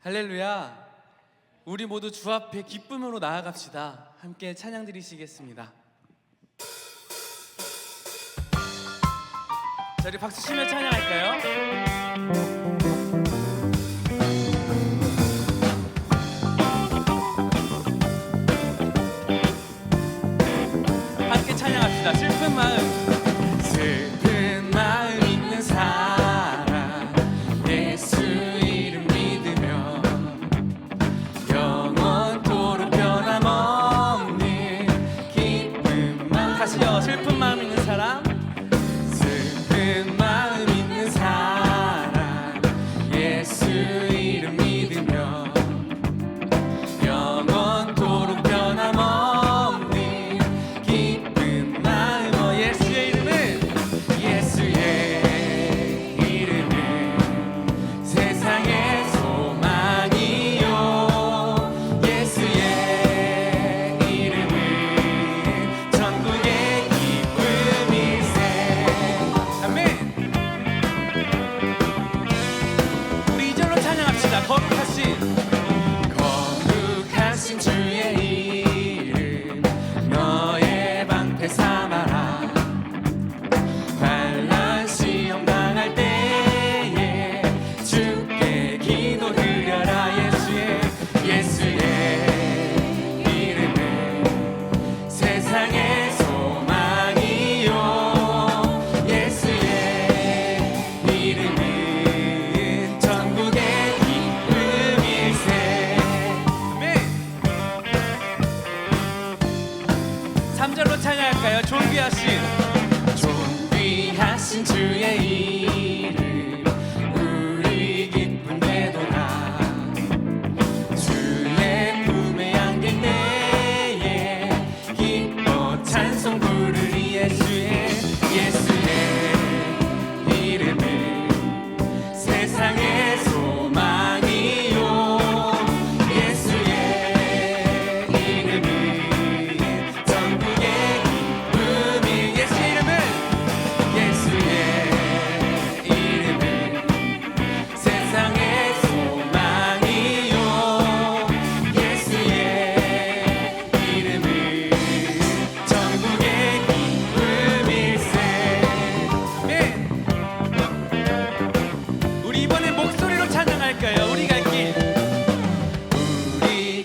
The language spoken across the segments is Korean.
할렐루야. 우리 모두 주 앞에 기쁨으로 나아갑시다. 함께 찬양 드리시겠습니다. 자, 우리 박수 치며 찬양할까요? 슬픈 마음 있는 사람 예수 이름 믿으며 영원토록 변함없는 기쁜 마음. 다시요. 슬픈 마음 있는 사람, 슬픈 마음 있는 사람 예수 이름 믿으며 영원토록 변함없는 거룩하신 주의 이름 너의 방패 삼아라. 환난 시험 당할 때에 주께 기도 드려라. 예수의 이름은 세상의 소망이요. 예수의 이름은 전국의 3절로 찬양할까요? 존귀하신 주의 이름 우리 기쁨 되도다. 주의 품에 안길 때에 기뻐 찬송 부르리. 예수의 이름은 세상의 소망이요. 예수의 이름은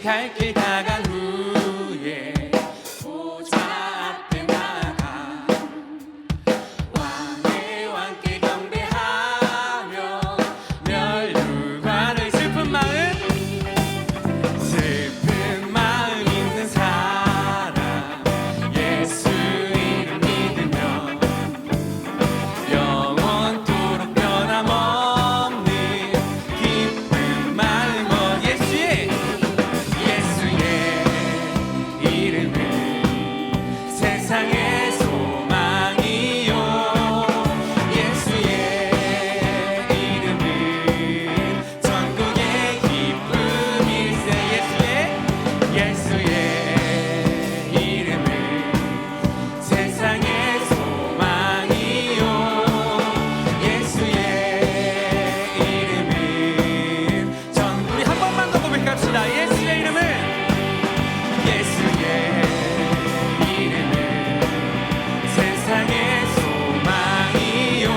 갈 길 다간 후에 보좌 앞에 나가 왕의 왕께 경배하며 멸류관을. 슬픈 마음 있는 사람 예수 이름 믿으며 영원토록 변함없는 기쁜 마음. 세상의 소망이요. 예수의 이름은 전국의 기쁨일세. 예수의 이름은 세상의 소망이요. 예수의 이름은 우리 한 번만 더 고백합시다. 예수의 이름은 세상의 소망이요.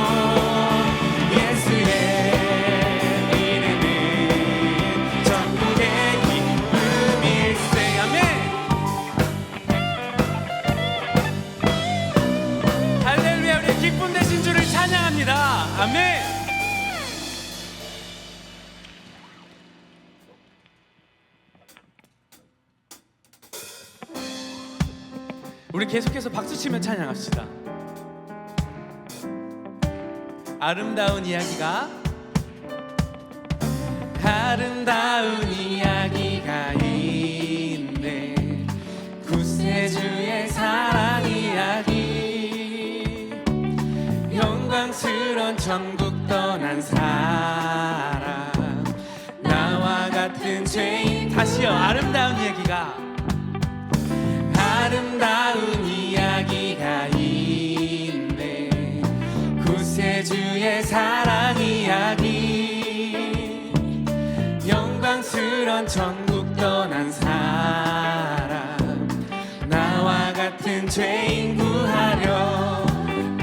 예수의 이름은 전국의 기쁨일세. 아멘. 할렐루야. 우리 기쁨 되신 주를 찬양합니다. 아멘. 우리 계속해서 박수치며 찬양합시다. 아름다운 이야기가 있네. 구세주의 사랑 이야기. 영광스런 천국 떠난 사람 나와 같은 죄인. 다시요. 아름다운 이야기가 있네. 구세주의 사랑 이야기. 영광 절망스런 천국 떠난 사람 나와 같은 죄인 구하려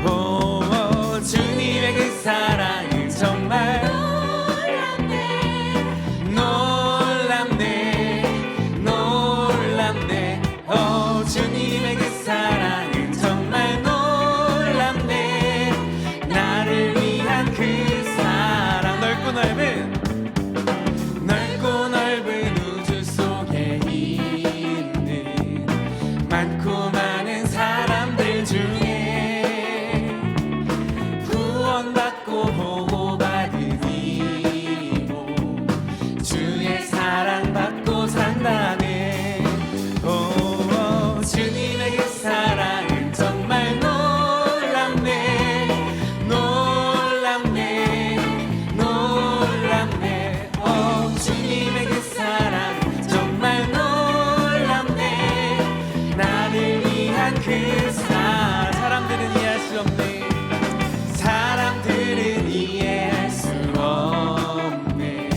오 주님의 그 사랑은 정말 놀랍네 놀랍네 오 주님의 그 사랑은 정말 놀랍네 나를 위한 그 사랑 넓고 넓은 우주 속에 있는 많고 많은 사람들 중에 구원받고 보호받은 이고 주의 사랑받고 산다네 오 주님의 그 사랑은 정말 놀랍네 놀랍네 놀랍네 오 주님의 그 사랑 정말 놀랍네 나를 위한 그 사람들은 이해할 수 없네 사람들은 이해할 수 없네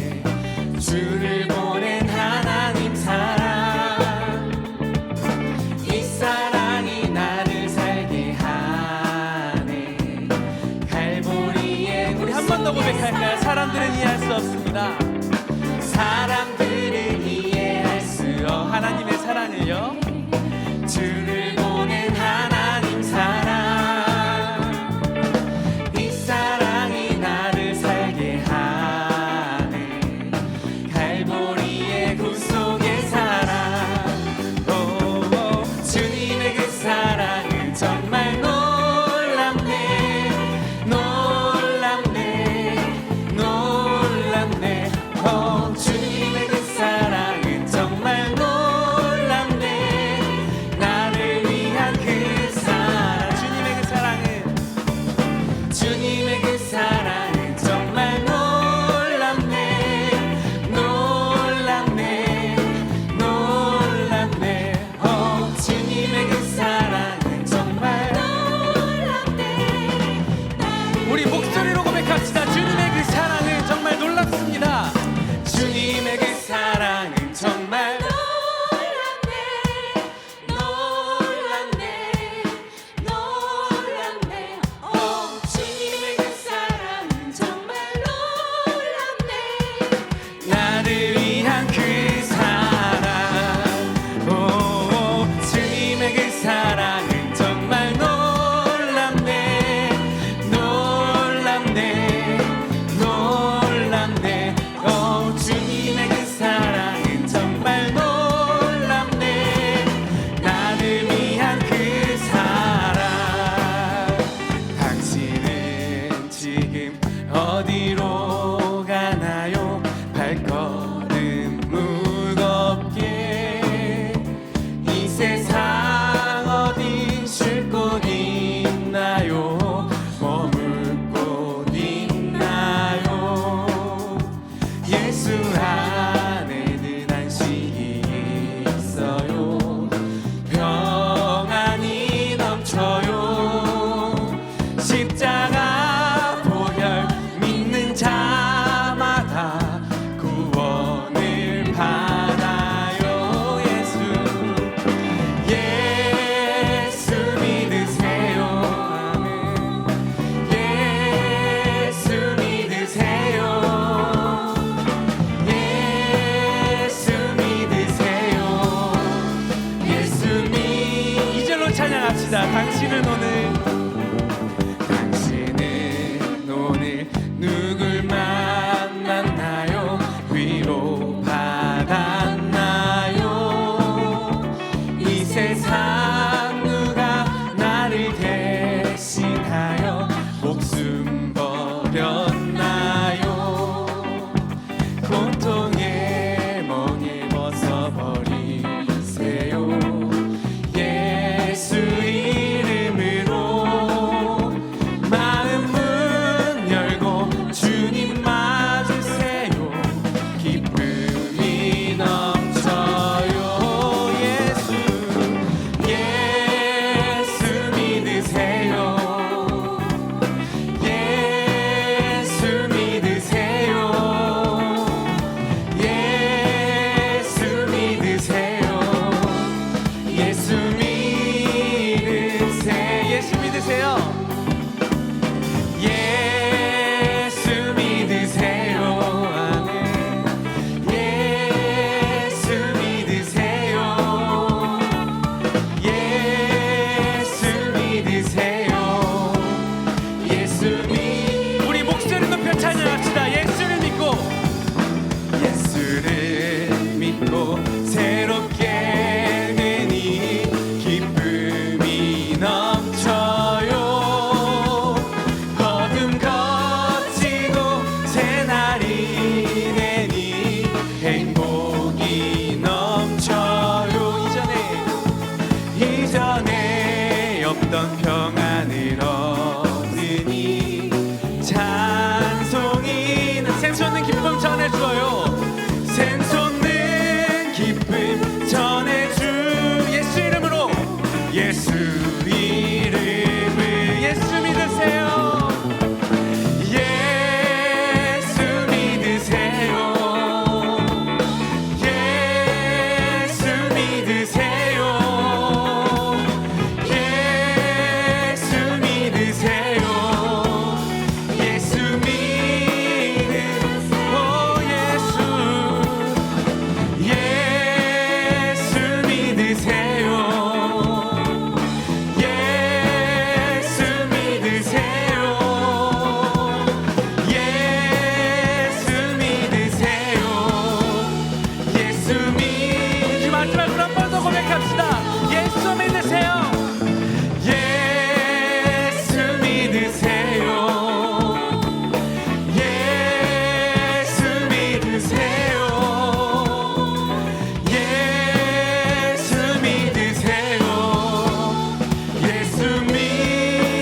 주를 보낸 하나님 사랑 이 사랑이 나를 살게 하네 갈보리에 우리 한 번 더 고백할까요? 사람들은 이해할 수 없습니다 사람들은 이해할 수 하나님의 사랑을요 주를 보낸 하나님 사랑 이 사랑이 나를 살게 하네 갈보리의 구속의 사랑 오 주님의 그 사랑은 정말 놀랍네 놀랍네 놀랍네 오 주님의 그 사랑은 정말 놀랍네 나를 위한 그 사랑 주님의 그 사랑은 정말 놀랍네 놀랍네 놀랍네 오 주님의 그 사랑은 정말 놀랍네 우리 목소리로 고백합시다 주님의 그 사랑은 정말 놀랍습니다 주님의 그 사랑은 정말 놀랍네 놀랍네 오 주님의 그 사랑은 정말 놀랍네 나를 위한 그 사랑 오 주님의 그 사랑은 정말 놀랍네 놀랍네 놀랍네 오 주님의 그 사랑은 정말 놀랍네 나를 위한 그 사랑 당신은 지금 어디로 가나요 발걸음 무겁게 이 세상 어디 쉴 곳 있나요 머물 곳 있나요 예수 안에는 안식이 있어요 평안이 넘쳐요 십자가 보혈 믿는 자마다 구원을 받아요 예수 믿으세요 아멘 예수 믿으세요 예수 믿으세요 이 절로 찬양합시다 당신은 오늘 누굴 만났나요 위로 받았나요 이 세상 누가 나를 대신하여 목숨 버렸나요 고통의 멍에 벗어버리세요 예수 이름을 새롭게 되니 기쁨이 넘쳐요. 어둠 거치고 새날이 되니 행복이 넘쳐요. 이전에 없던 평안을 얻으니 찬송이 샘솟는 기쁨 전해주어요. 샘솟는 기쁨 전해주 예수 이름으로 예수 이름을 예수 믿으세요. 예수 믿으세요. 예수 믿으세요. 예수 믿으세요. 예수 믿으세요. 마지막으로 한 번 더 고백합시다. 예수 믿으세요. 예수 믿으세요. 예수 믿으세요. 예수 믿으세요. 예수 믿으세요.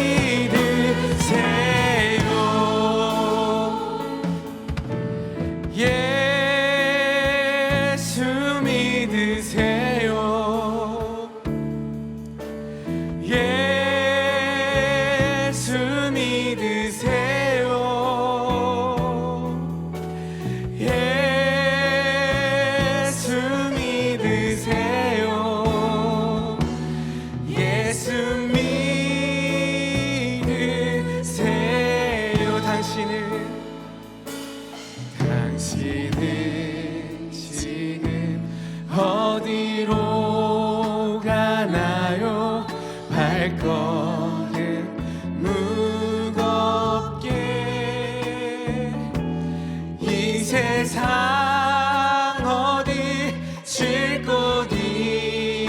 예수 믿으세요. 예수 믿으세요. 예수 믿으세요. 예수 믿으세요. 당신은 지금 어디로 가나요? 발걸음 무겁게 이 세상 어디 쉴 곳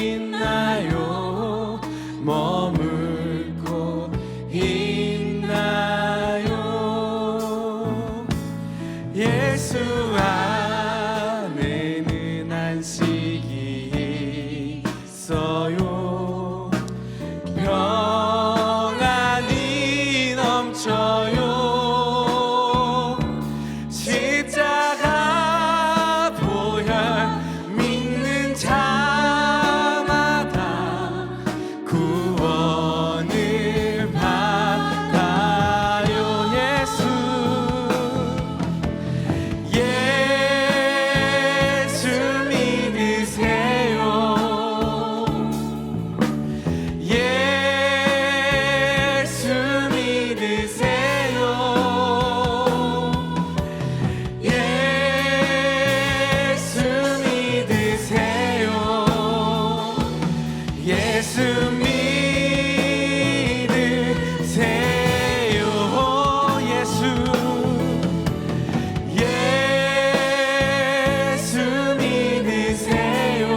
있나요? 머물 곳 있나요? 예수 안에는 안식이 있어요. 평안이 넘쳐요. 십자가 보혈 믿는 자마다 구원을 받아요. 예수 믿으세요. 예수 믿으세요. 예수 믿으세요. 예수 믿으세요. 예수 믿으세요.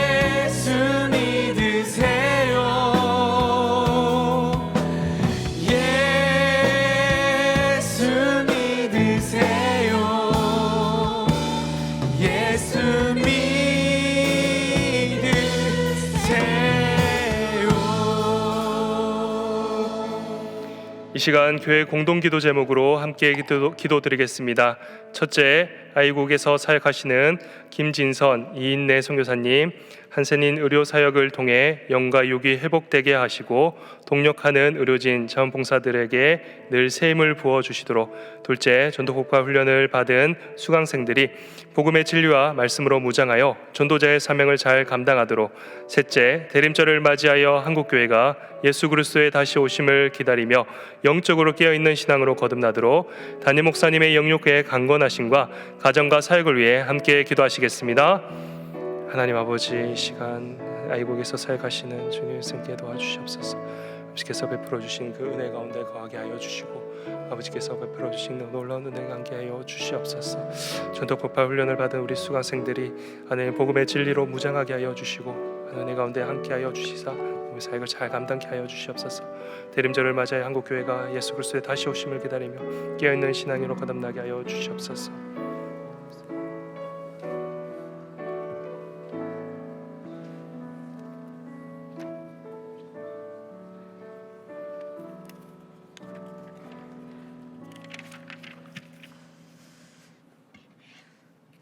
예수 믿으세요. 예수 믿으세요. 예수 믿으세요. 이 시간 교회 공동기도 제목으로 함께 기도드리겠습니다. 첫째, 아이국에서 사역하시는 김진선 이인내 선교사님, 한센인 의료 사역을 통해 영과 육이 회복되게 하시고 동력하는 의료진 자원봉사들에게 늘 새 힘을 부어주시도록. 둘째, 전도국가 훈련을 받은 수강생들이 복음의 진리와 말씀으로 무장하여 전도자의 사명을 잘 감당하도록. 셋째, 대림절을 맞이하여 한국교회가 예수 그리스도의 다시 오심을 기다리며 영적으로 깨어있는 신앙으로 거듭나도록 담임 목사님의 영육회의 강건하심과 가정과 사역을 위해 함께 기도하시겠습니다. 하나님 아버지, 이 시간 아이국에서 사역하시는 주님의 성께 도와주시옵소서. 주께서 베풀어 주신 그 은혜 가운데 거하게 하여 주시고 아버지께서 베풀어 주신 놀라운 은혜 함께 하여 주시옵소서. 전도 폭발 훈련을 받은 우리 수강생들이 하나님 복음의 진리로 무장하게 하여 주시고 하나님 가운데 함께 하여 주시사 우리 사역을 잘 감당케 하여 주시옵소서. 대림절을 맞이하여 한국교회가 예수 그리스도의 다시 오심을 기다리며 깨어있는 신앙으로 거듭나게 하여 주시옵소서.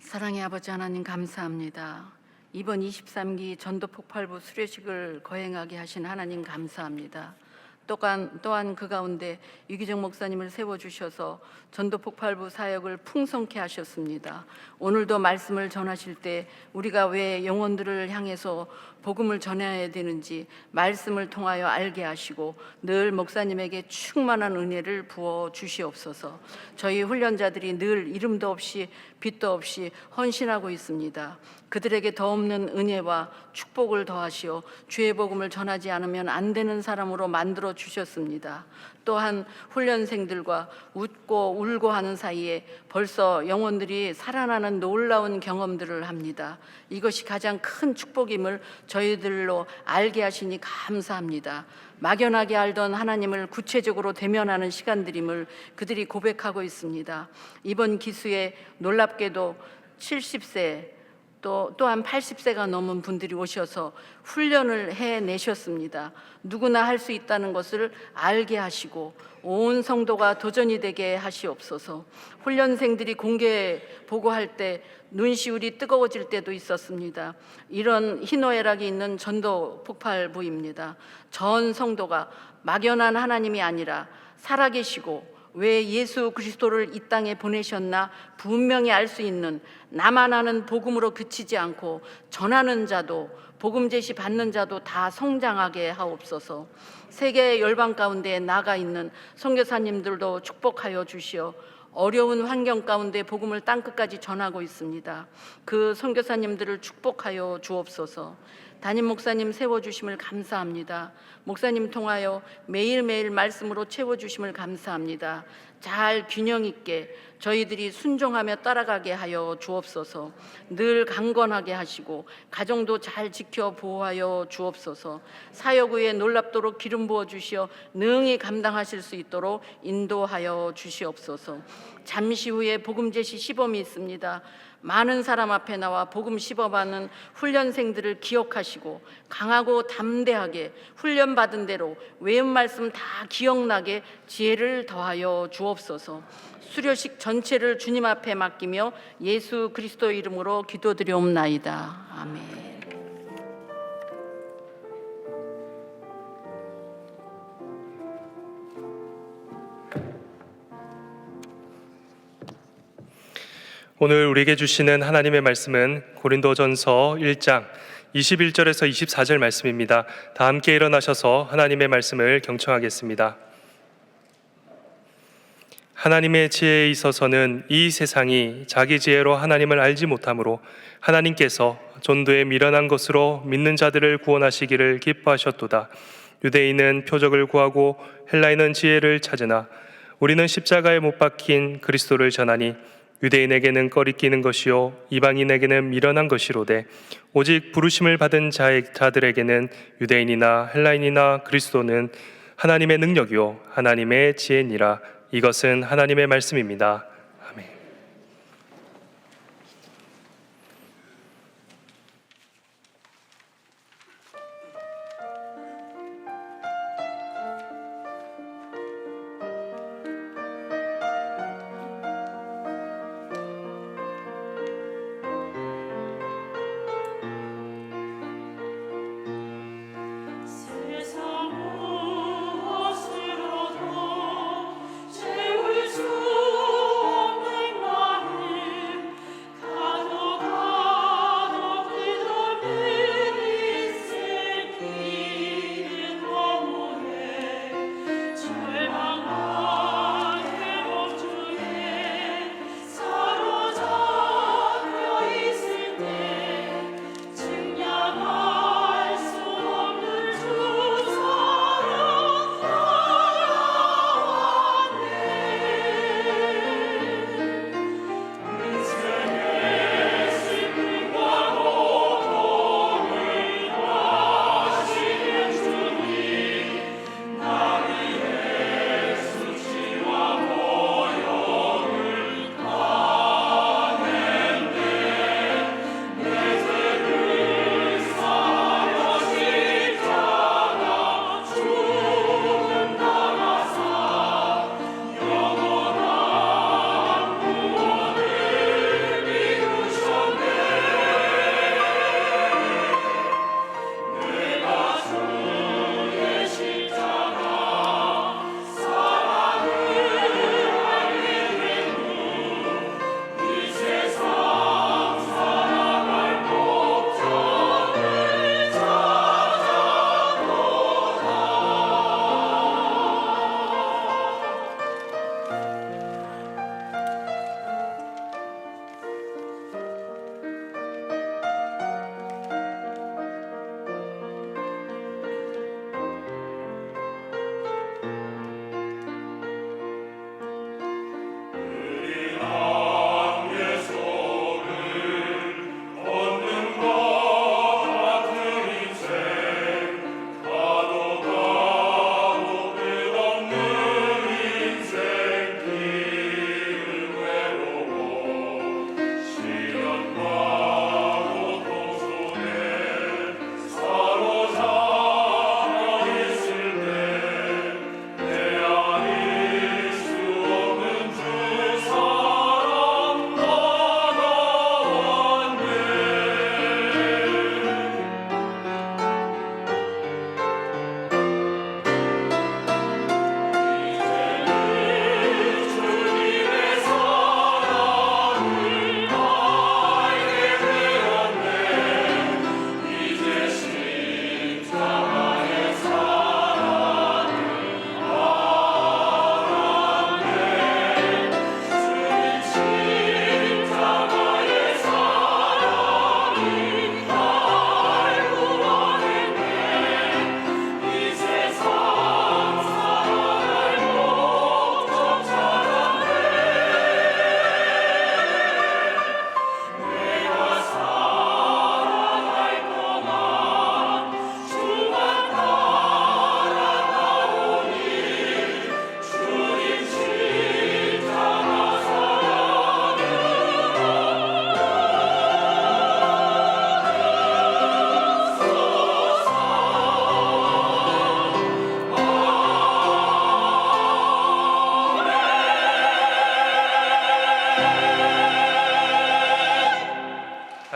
사랑의 아버지 하나님 감사합니다. 이번 23기 전도폭발부 수료식을 거행하게 하신 하나님 감사합니다. 또한 그 가운데 유기정 목사님을 세워주셔서 전도폭발부 사역을 풍성케 하셨습니다. 오늘도 말씀을 전하실 때 우리가 왜 영혼들을 향해서 복음을 전해야 되는지 말씀을 통하여 알게 하시고 늘 목사님에게 충만한 은혜를 부어 주시옵소서. 저희 훈련자들이 늘 이름도 없이 빛도 없이 헌신하고 있습니다. 그들에게 더 없는 은혜와 축복을 더하시어 주의 복음을 전하지 않으면 안 되는 사람으로 만들어 주셨습니다. 또한 훈련생들과 웃고 울고 하는 사이에 벌써 영혼들이 살아나는 놀라운 경험들을 합니다. 이것이 가장 큰 축복임을 저희들로 알게 하시니 감사합니다. 막연하게 알던 하나님을 구체적으로 대면하는 시간들임을 그들이 고백하고 있습니다. 이번 기수에 놀랍게도 70세 또한 80세가 넘은 분들이 오셔서 훈련을 해내셨습니다. 누구나 할 수 있다는 것을 알게 하시고 온 성도가 도전이 되게 하시옵소서. 훈련생들이 공개 보고할 때 눈시울이 뜨거워질 때도 있었습니다. 이런 희노애락이 있는 전도 폭발부입니다. 전 성도가 막연한 하나님이 아니라 살아계시고 왜 예수 그리스도를 이 땅에 보내셨나 분명히 알 수 있는 나만 아는 복음으로 그치지 않고 전하는 자도 복음 제시 받는 자도 다 성장하게 하옵소서. 세계 열방 가운데 나가 있는 선교사님들도 축복하여 주시어 어려운 환경 가운데 복음을 땅끝까지 전하고 있습니다. 그 선교사님들을 축복하여 주옵소서. 담임 목사님 세워주심을 감사합니다. 목사님 통하여 매일매일 말씀으로 채워주심을 감사합니다. 잘 균형 있게 저희들이 순종하며 따라가게 하여 주옵소서. 늘 강건하게 하시고 가정도 잘 지켜 보호하여 주옵소서. 사역 후에 놀랍도록 기름 부어 주시어 능히 감당하실 수 있도록 인도하여 주시옵소서. 잠시 후에 복음 제시 시범이 있습니다. 많은 사람 앞에 나와 복음 시범하는 훈련생들을 기억하시고 강하고 담대하게 훈련받은 대로 외운 말씀 다 기억나게 지혜를 더하여 주옵소서. 수료식 전체를 주님 앞에 맡기며 예수 그리스도 이름으로 기도드리옵나이다. 아멘. 오늘 우리에게 주시는 하나님의 말씀은 고린도전서 1장 21절에서 24절 말씀입니다. 다 함께 일어나셔서 하나님의 말씀을 경청하겠습니다. 하나님의 지혜에 있어서는 이 세상이 자기 지혜로 하나님을 알지 못하므로 하나님께서 전도에 미련한 것으로 믿는 자들을 구원하시기를 기뻐하셨도다. 유대인은 표적을 구하고 헬라인은 지혜를 찾으나 우리는 십자가에 못 박힌 그리스도를 전하니 유대인에게는 꺼리끼는 것이요 이방인에게는 미련한 것이로되 오직 부르심을 받은 자들에게는 유대인이나 헬라인이나 그리스도는 하나님의 능력이요 하나님의 지혜니라. 이것은 하나님의 말씀입니다. 아멘. 주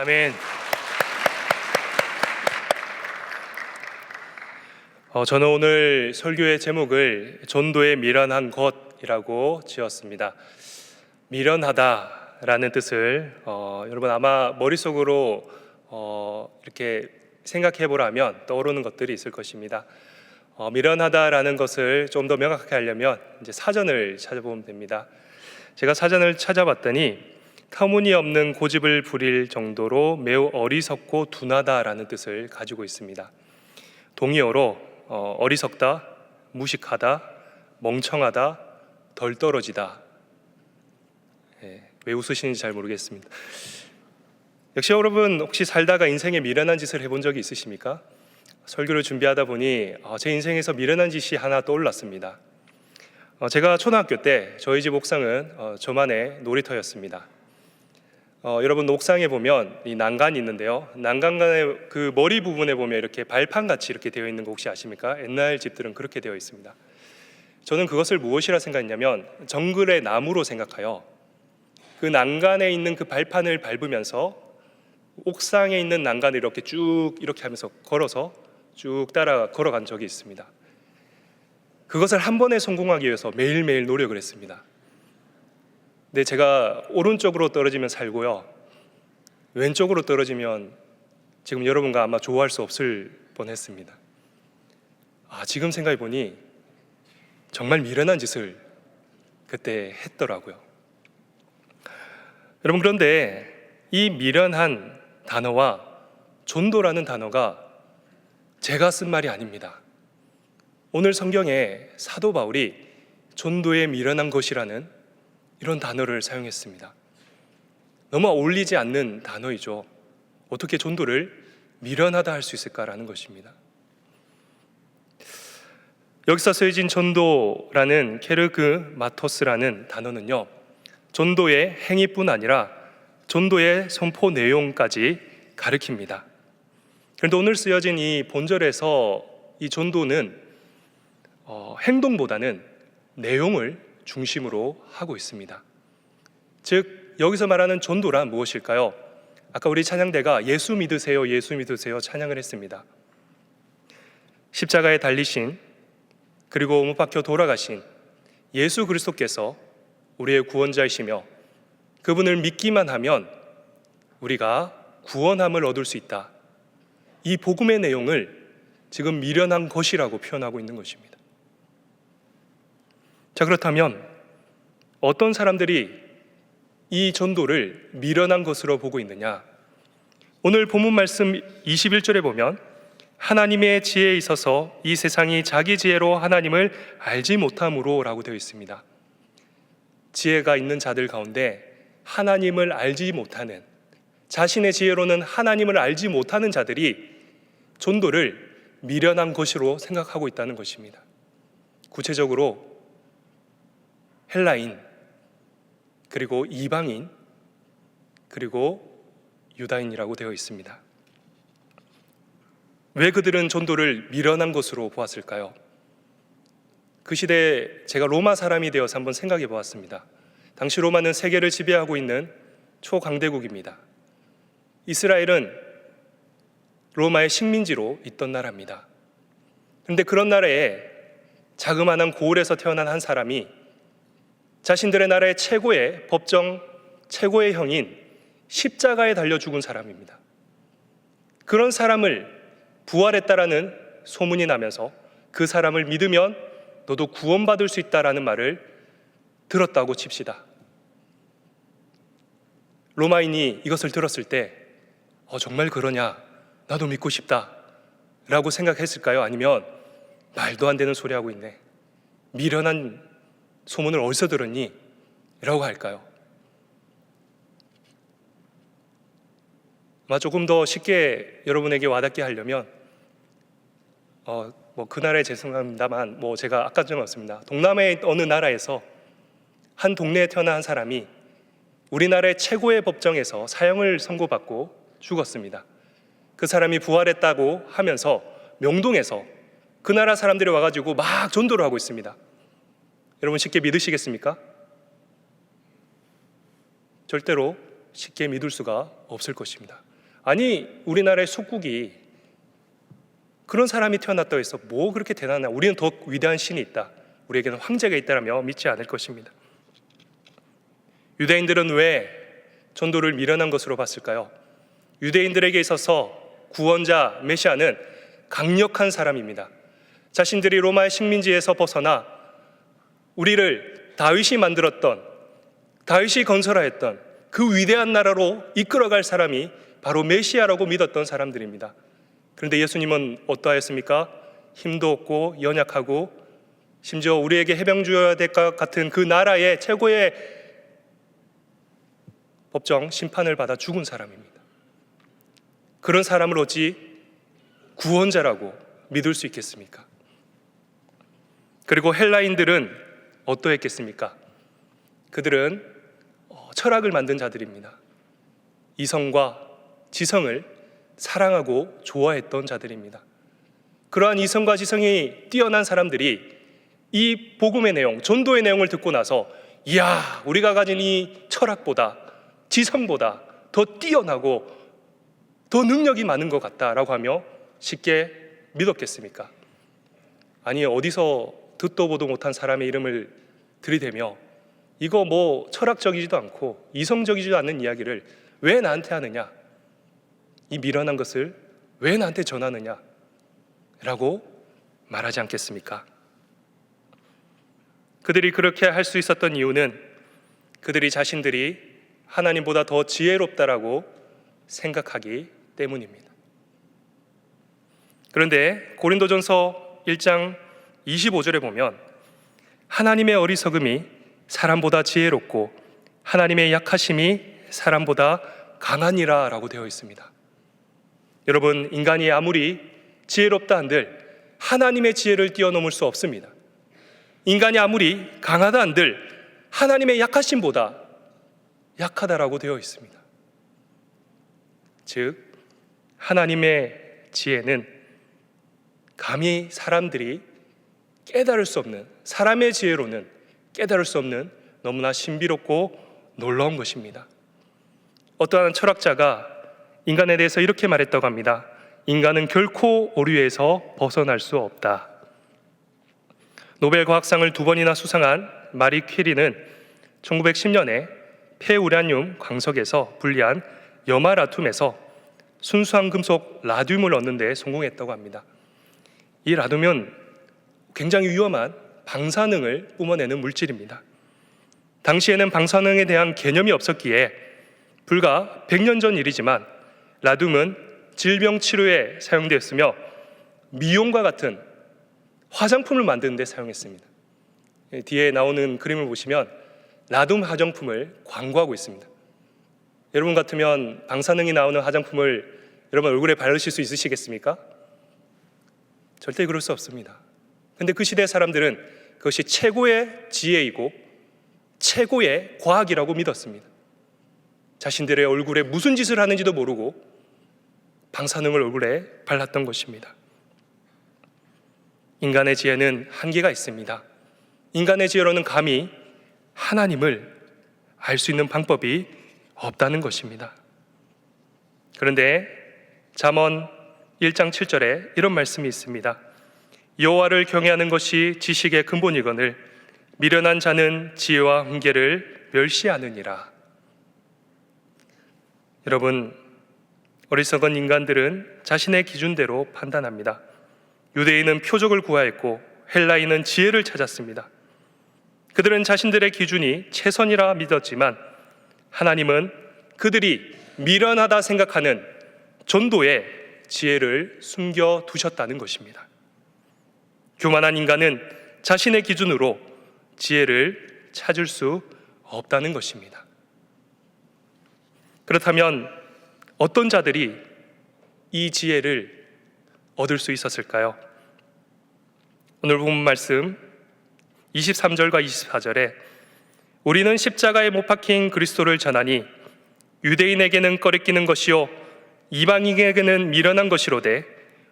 아멘. 저는 오늘 설교의 제목을 전도에 미련한 것이라고 지었습니다. 미련하다라는 뜻을 여러분 아마 머릿속으로 이렇게 생각해 보라면 떠오르는 것들이 있을 것입니다. 미련하다라는 것을 좀 더 명확하게 하려면 이제 사전을 찾아보면 됩니다. 제가 사전을 찾아봤더니 터무니없는 고집을 부릴 정도로 매우 어리석고 둔하다라는 뜻을 가지고 있습니다. 동의어로 어리석다, 무식하다, 멍청하다, 덜 떨어지다. 왜 웃으시는지 잘 모르겠습니다. 역시 여러분 혹시 살다가 인생에 미련한 짓을 해본 적이 있으십니까? 설교를 준비하다 보니 제 인생에서 미련한 짓이 하나 떠올랐습니다. 제가 초등학교 때 저희 집 옥상은 저만의 놀이터였습니다. 여러분 옥상에 보면 이 난간이 있는데요. 난간의 그 머리 부분에 보면 이렇게 발판 같이 이렇게 되어 있는 거 혹시 아십니까? 옛날 집들은 그렇게 되어 있습니다. 저는 그것을 무엇이라 생각했냐면 정글의 나무로 생각하여 그 난간에 있는 그 발판을 밟으면서 옥상에 있는 난간을 이렇게 쭉 이렇게 하면서 걸어서 쭉 따라 걸어간 적이 있습니다. 그것을 한 번에 성공하기 위해서 매일매일 노력을 했습니다. 근데 제가 오른쪽으로 떨어지면 살고요, 왼쪽으로 떨어지면 지금 여러분과 아마 조화할 수 없을 뻔했습니다. 지금 생각해 보니 정말 미련한 짓을 그때 했더라고요. 여러분, 그런데 이 미련한 단어와 전도라는 단어가 제가 쓴 말이 아닙니다. 오늘 성경에 사도 바울이 전도에 미련한 것이라는 이런 단어를 사용했습니다. 너무 어울리지 않는 단어이죠. 어떻게 전도를 미련하다 할 수 있을까라는 것입니다. 여기서 쓰여진 전도라는 케르그마토스라는 단어는요, 전도의 행위뿐 아니라 전도의 선포 내용까지 가리킵니다. 그런데 오늘 쓰여진 이 본절에서 이 전도는 행동보다는 내용을 중심으로 하고 있습니다. 즉 여기서 말하는 전도란 무엇일까요? 아까 우리 찬양대가 예수 믿으세요, 예수 믿으세요 찬양을 했습니다. 십자가에 달리신 그리고 못 박혀 돌아가신 예수 그리스도께서 우리의 구원자이시며 그분을 믿기만 하면 우리가 구원함을 얻을 수 있다. 이 복음의 내용을 지금 미련한 것이라고 표현하고 있는 것입니다. 자, 그렇다면 어떤 사람들이 이 전도를 미련한 것으로 보고 있느냐? 오늘 본문 말씀 21절에 보면 하나님의 지혜에 있어서 이 세상이 자기 지혜로 하나님을 알지 못함으로 라고 되어 있습니다. 지혜가 있는 자들 가운데 하나님을 알지 못하는, 자신의 지혜로는 하나님을 알지 못하는 자들이 전도를 미련한 것으로 생각하고 있다는 것입니다. 구체적으로 헬라인, 그리고 이방인, 그리고 유다인이라고 되어 있습니다. 왜 그들은 전도를 미련한 것으로 보았을까요? 그 시대에 제가 로마 사람이 되어서 한번 생각해 보았습니다. 당시 로마는 세계를 지배하고 있는 초강대국입니다. 이스라엘은 로마의 식민지로 있던 나라입니다. 그런데 그런 나라에 자그마한 고을에서 태어난 한 사람이 자신들의 나라의 최고의 법정, 최고의 형인 십자가에 달려 죽은 사람입니다. 그런 사람을 부활했다라는 소문이 나면서 그 사람을 믿으면 너도 구원받을 수 있다라는 말을 들었다고 칩시다. 로마인이 이것을 들었을 때 정말 그러냐? 나도 믿고 싶다 라고 생각했을까요? 아니면 말도 안 되는 소리 하고 있네, 미련한 소문을 어디서 들었니? 라고 할까요? 조금 더 쉽게 여러분에게 와닿게 하려면 그 나라에 죄송합니다만 제가 아까 적었습니다. 동남아의 어느 나라에서 한 동네에 태어난 한 사람이 우리나라의 최고의 법정에서 사형을 선고받고 죽었습니다. 그 사람이 부활했다고 하면서 명동에서 그 나라 사람들이 와가지고 막 전도를 하고 있습니다. 여러분 쉽게 믿으시겠습니까? 절대로 쉽게 믿을 수가 없을 것입니다. 아니 우리나라의 속국이 그런 사람이 태어났다고 해서 뭐 그렇게 대단하냐, 우리는 더 위대한 신이 있다, 우리에게는 황제가 있다라며 믿지 않을 것입니다. 유대인들은 왜 전도를 미련한 것으로 봤을까요? 유대인들에게 있어서 구원자 메시아는 강력한 사람입니다. 자신들이 로마의 식민지에서 벗어나 우리를 다윗이 만들었던, 다윗이 건설하였던 그 위대한 나라로 이끌어갈 사람이 바로 메시아라고 믿었던 사람들입니다. 그런데 예수님은 어떠하였습니까? 힘도 없고 연약하고 심지어 우리에게 해병주어야 될 것 같은 그 나라의 최고의 법정 심판을 받아 죽은 사람입니다. 그런 사람을 어찌 구원자라고 믿을 수 있겠습니까? 그리고 헬라인들은 어떠했겠습니까? 그들은 철학을 만든 자들입니다. 이성과 지성을 사랑하고 좋아했던 자들입니다. 그러한 이성과 지성이 뛰어난 사람들이 이 복음의 내용, 전도의 내용을 듣고 나서 이야, 우리가 가진 이 철학보다 지성보다 더 뛰어나고 더 능력이 많은 것 같다라고 하며 쉽게 믿었겠습니까? 아니, 어디서 듣도 보도 못한 사람의 이름을 들이대며 이거 뭐 철학적이지도 않고 이성적이지도 않는 이야기를 왜 나한테 하느냐, 이 미련한 것을 왜 나한테 전하느냐 라고 말하지 않겠습니까? 그들이 그렇게 할 수 있었던 이유는 그들이 자신들이 하나님보다 더 지혜롭다라고 생각하기 때문입니다. 그런데 고린도전서 1장 25절에 보면 하나님의 어리석음이 사람보다 지혜롭고 하나님의 약하심이 사람보다 강하니라 라고 되어 있습니다. 여러분, 인간이 아무리 지혜롭다 한들 하나님의 지혜를 뛰어넘을 수 없습니다. 인간이 아무리 강하다 한들 하나님의 약하심보다 약하다라고 되어 있습니다. 즉, 하나님의 지혜는 감히 사람들이 깨달을 수 없는, 사람의 지혜로는 깨달을 수 없는 너무나 신비롭고 놀라운 것입니다. 어떠한 철학자가 인간에 대해서 이렇게 말했다고 합니다. 인간은 결코 오류에서 벗어날 수 없다. 노벨 과학상을 2번이나 수상한 마리 퀴리는 1910년에 폐우라늄 광석에서 분리한 염화라툼에서 순수한 금속 라듐을 얻는 데 성공했다고 합니다. 이 라듐은 굉장히 위험한 방사능을 뿜어내는 물질입니다. 당시에는 방사능에 대한 개념이 없었기에 불과 100년 전 일이지만 라듐은 질병 치료에 사용되었으며 미용과 같은 화장품을 만드는 데 사용했습니다. 뒤에 나오는 그림을 보시면 라듐 화장품을 광고하고 있습니다. 여러분 같으면 방사능이 나오는 화장품을 여러분 얼굴에 바르실 수 있으시겠습니까? 절대 그럴 수 없습니다. 근데 그 시대 사람들은 그것이 최고의 지혜이고 최고의 과학이라고 믿었습니다. 자신들의 얼굴에 무슨 짓을 하는지도 모르고 방사능을 얼굴에 발랐던 것입니다. 인간의 지혜는 한계가 있습니다. 인간의 지혜로는 감히 하나님을 알 수 있는 방법이 없다는 것입니다. 그런데 잠언 1장 7절에 이런 말씀이 있습니다. 여호와를 경외하는 것이 지식의 근본이거늘 미련한 자는 지혜와 훈계를 멸시하느니라. 여러분, 어리석은 인간들은 자신의 기준대로 판단합니다. 유대인은 표적을 구하였고 헬라인은 지혜를 찾았습니다. 그들은 자신들의 기준이 최선이라 믿었지만 하나님은 그들이 미련하다 생각하는 전도에 지혜를 숨겨두셨다는 것입니다. 교만한 인간은 자신의 기준으로 지혜를 찾을 수 없다는 것입니다. 그렇다면 어떤 자들이 이 지혜를 얻을 수 있었을까요? 오늘 본 말씀 23절과 24절에 우리는 십자가에 못 박힌 그리스도를 전하니 유대인에게는 꺼리끼는 것이요 이방인에게는 미련한 것이로되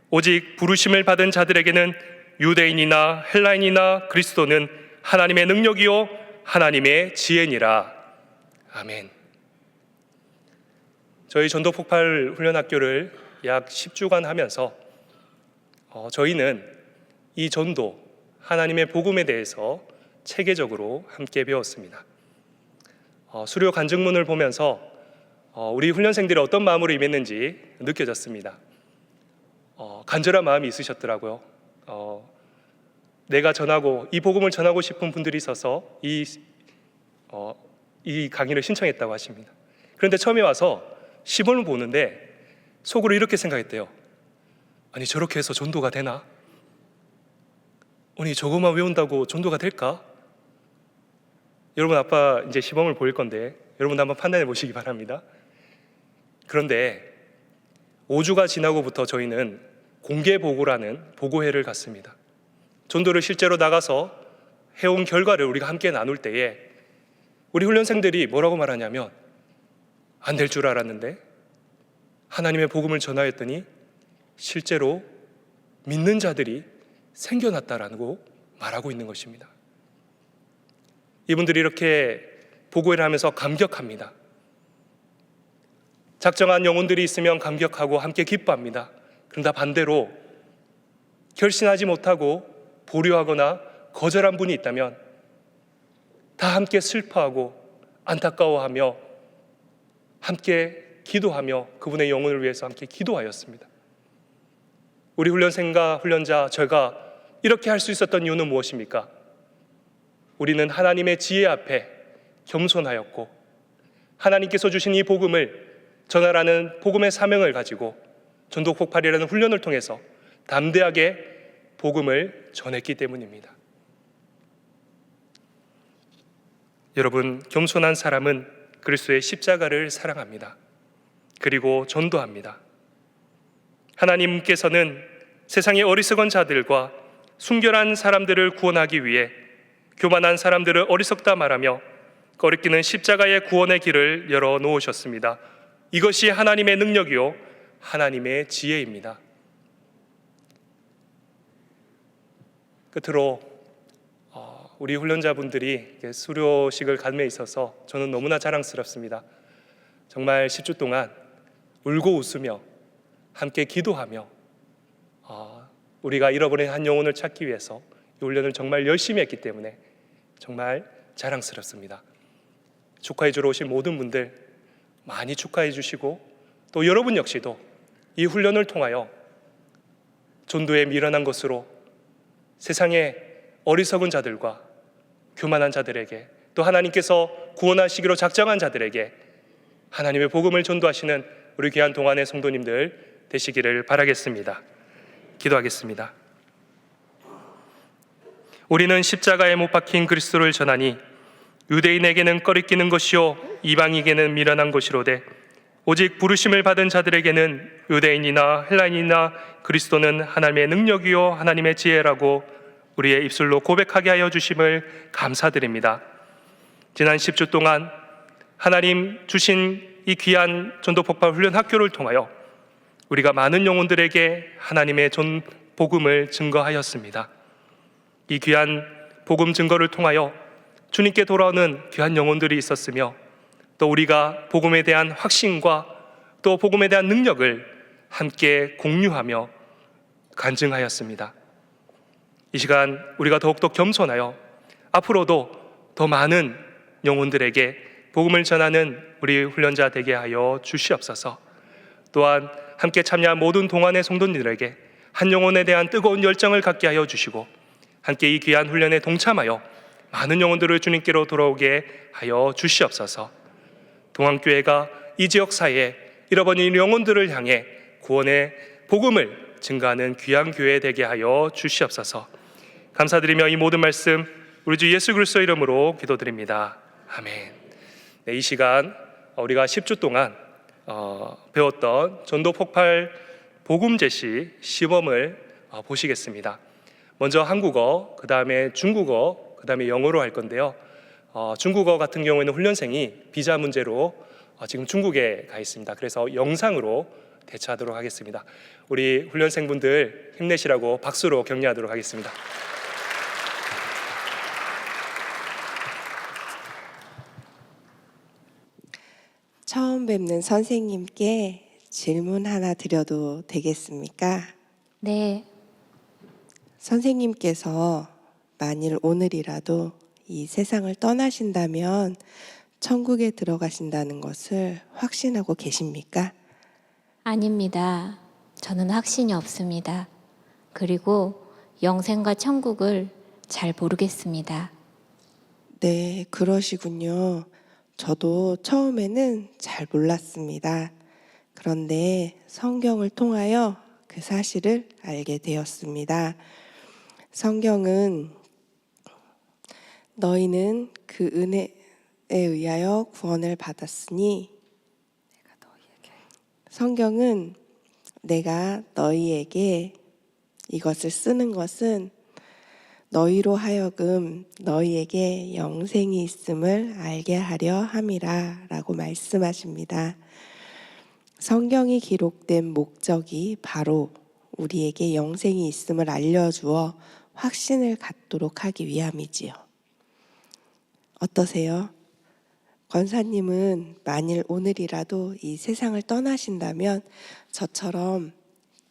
오직 부르심을 받은 자들에게는 유대인이나 헬라인이나 그리스도는 하나님의 능력이요 하나님의 지혜니라. 아멘. 저희 전도폭발 훈련학교를 약 10주간 하면서 저희는 이 전도, 하나님의 복음에 대해서 체계적으로 함께 배웠습니다. 수료 간증문을 보면서 우리 훈련생들이 어떤 마음으로 임했는지 느껴졌습니다. 간절한 마음이 있으셨더라고요. 내가 전하고 이 복음을 전하고 싶은 분들이 있어서 이 강의를 신청했다고 하십니다. 그런데 처음에 와서 시범을 보는데 속으로 이렇게 생각했대요. 아니, 저렇게 해서 전도가 되나? 아니, 저것만 외운다고 전도가 될까? 여러분, 아빠 이제 시범을 보일 건데 여러분 한번 판단해 보시기 바랍니다. 그런데 5주가 지나고부터 저희는 공개 보고라는 보고회를 갔습니다. 전도를 실제로 나가서 해온 결과를 우리가 함께 나눌 때에 우리 훈련생들이 뭐라고 말하냐면, 안 될 줄 알았는데 하나님의 복음을 전하였더니 실제로 믿는 자들이 생겨났다라고 말하고 있는 것입니다. 이분들이 이렇게 보고회를 하면서 감격합니다. 작정한 영혼들이 있으면 감격하고 함께 기뻐합니다. 그런데 반대로 결신하지 못하고 보류하거나 거절한 분이 있다면 다 함께 슬퍼하고 안타까워하며 함께 기도하며 그분의 영혼을 위해서 함께 기도하였습니다. 우리 훈련생과 훈련자, 제가 이렇게 할 수 있었던 이유는 무엇입니까? 우리는 하나님의 지혜 앞에 겸손하였고 하나님께서 주신 이 복음을 전하라는 복음의 사명을 가지고 전도폭발이라는 훈련을 통해서 담대하게 복음을 전했기 때문입니다. 여러분, 겸손한 사람은 그리스도의 십자가를 사랑합니다. 그리고 전도합니다. 하나님께서는 세상의 어리석은 자들과 순결한 사람들을 구원하기 위해 교만한 사람들을 어리석다 말하며 거리끼는 십자가의 구원의 길을 열어 놓으셨습니다. 이것이 하나님의 능력이요 하나님의 지혜입니다. 끝으로 우리 훈련자분들이 수료식을 갖는 데 있어서 저는 너무나 자랑스럽습니다. 정말 10주 동안 울고 웃으며 함께 기도하며 우리가 잃어버린 한 영혼을 찾기 위해서 이 훈련을 정말 열심히 했기 때문에 정말 자랑스럽습니다. 축하해 주러 오신 모든 분들 많이 축하해 주시고, 또 여러분 역시도 이 훈련을 통하여 전도에 미련한 것으로 세상의 어리석은 자들과 교만한 자들에게, 또 하나님께서 구원하시기로 작정한 자들에게 하나님의 복음을 전도하시는 우리 귀한 동안의 성도님들 되시기를 바라겠습니다. 기도하겠습니다. 우리는 십자가에 못 박힌 그리스도를 전하니 유대인에게는 꺼리끼는 것이요 이방인에게는 미련한 것이로되 오직 부르심을 받은 자들에게는 유대인이나 헬라인이나 그리스도는 하나님의 능력이요 하나님의 지혜라고 우리의 입술로 고백하게 하여 주심을 감사드립니다. 지난 10주 동안 하나님 주신 이 귀한 전도폭발 훈련 학교를 통하여 우리가 많은 영혼들에게 하나님의 복음을 증거하였습니다. 이 귀한 복음 증거를 통하여 주님께 돌아오는 귀한 영혼들이 있었으며, 또 우리가 복음에 대한 확신과 또 복음에 대한 능력을 함께 공유하며 간증하였습니다. 이 시간 우리가 더욱더 겸손하여 앞으로도 더 많은 영혼들에게 복음을 전하는 우리 훈련자 되게 하여 주시옵소서. 또한 함께 참여한 모든 동안의 성도님들에게 한 영혼에 대한 뜨거운 열정을 갖게 하여 주시고, 함께 이 귀한 훈련에 동참하여 많은 영혼들을 주님께로 돌아오게 하여 주시옵소서. 동안교회가 이 지역 사회에 잃어버린 영혼들을 향해 구원의 복음을 증가하는 귀한 교회 되게 하여 주시옵소서. 감사드리며 이 모든 말씀 우리 주 예수 그리스도 이름으로 기도드립니다. 아멘. 네, 이 시간 우리가 10주 동안 배웠던 전도폭발 복음 제시 시범을 보시겠습니다. 먼저 한국어, 그 다음에 중국어, 그 다음에 영어로 할 건데요. 중국어 같은 경우에는 훈련생이 비자 문제로 지금 중국에 가 있습니다. 그래서 영상으로 대처하도록 하겠습니다. 우리 훈련생분들 힘내시라고 박수로 격려하도록 하겠습니다. 처음 뵙는 선생님께 질문 하나 드려도 되겠습니까? 네, 선생님께서 만일 오늘이라도 이 세상을 떠나신다면 천국에 들어가신다는 것을 확신하고 계십니까? 아닙니다. 저는 확신이 없습니다. 그리고 영생과 천국을 잘 모르겠습니다. 네, 그러시군요. 저도 처음에는 잘 몰랐습니다. 그런데 성경을 통하여 그 사실을 알게 되었습니다. 성경은 너희는 그 은혜에 의하여 구원을 받았으니 성경은 내가 너희에게 이것을 쓰는 것은 너희로 하여금 너희에게 영생이 있음을 알게 하려 함이라 라고 말씀하십니다. 성경이 기록된 목적이 바로 우리에게 영생이 있음을 알려주어 확신을 갖도록 하기 위함이지요. 어떠세요? 권사님은 만일 오늘이라도 이 세상을 떠나신다면 저처럼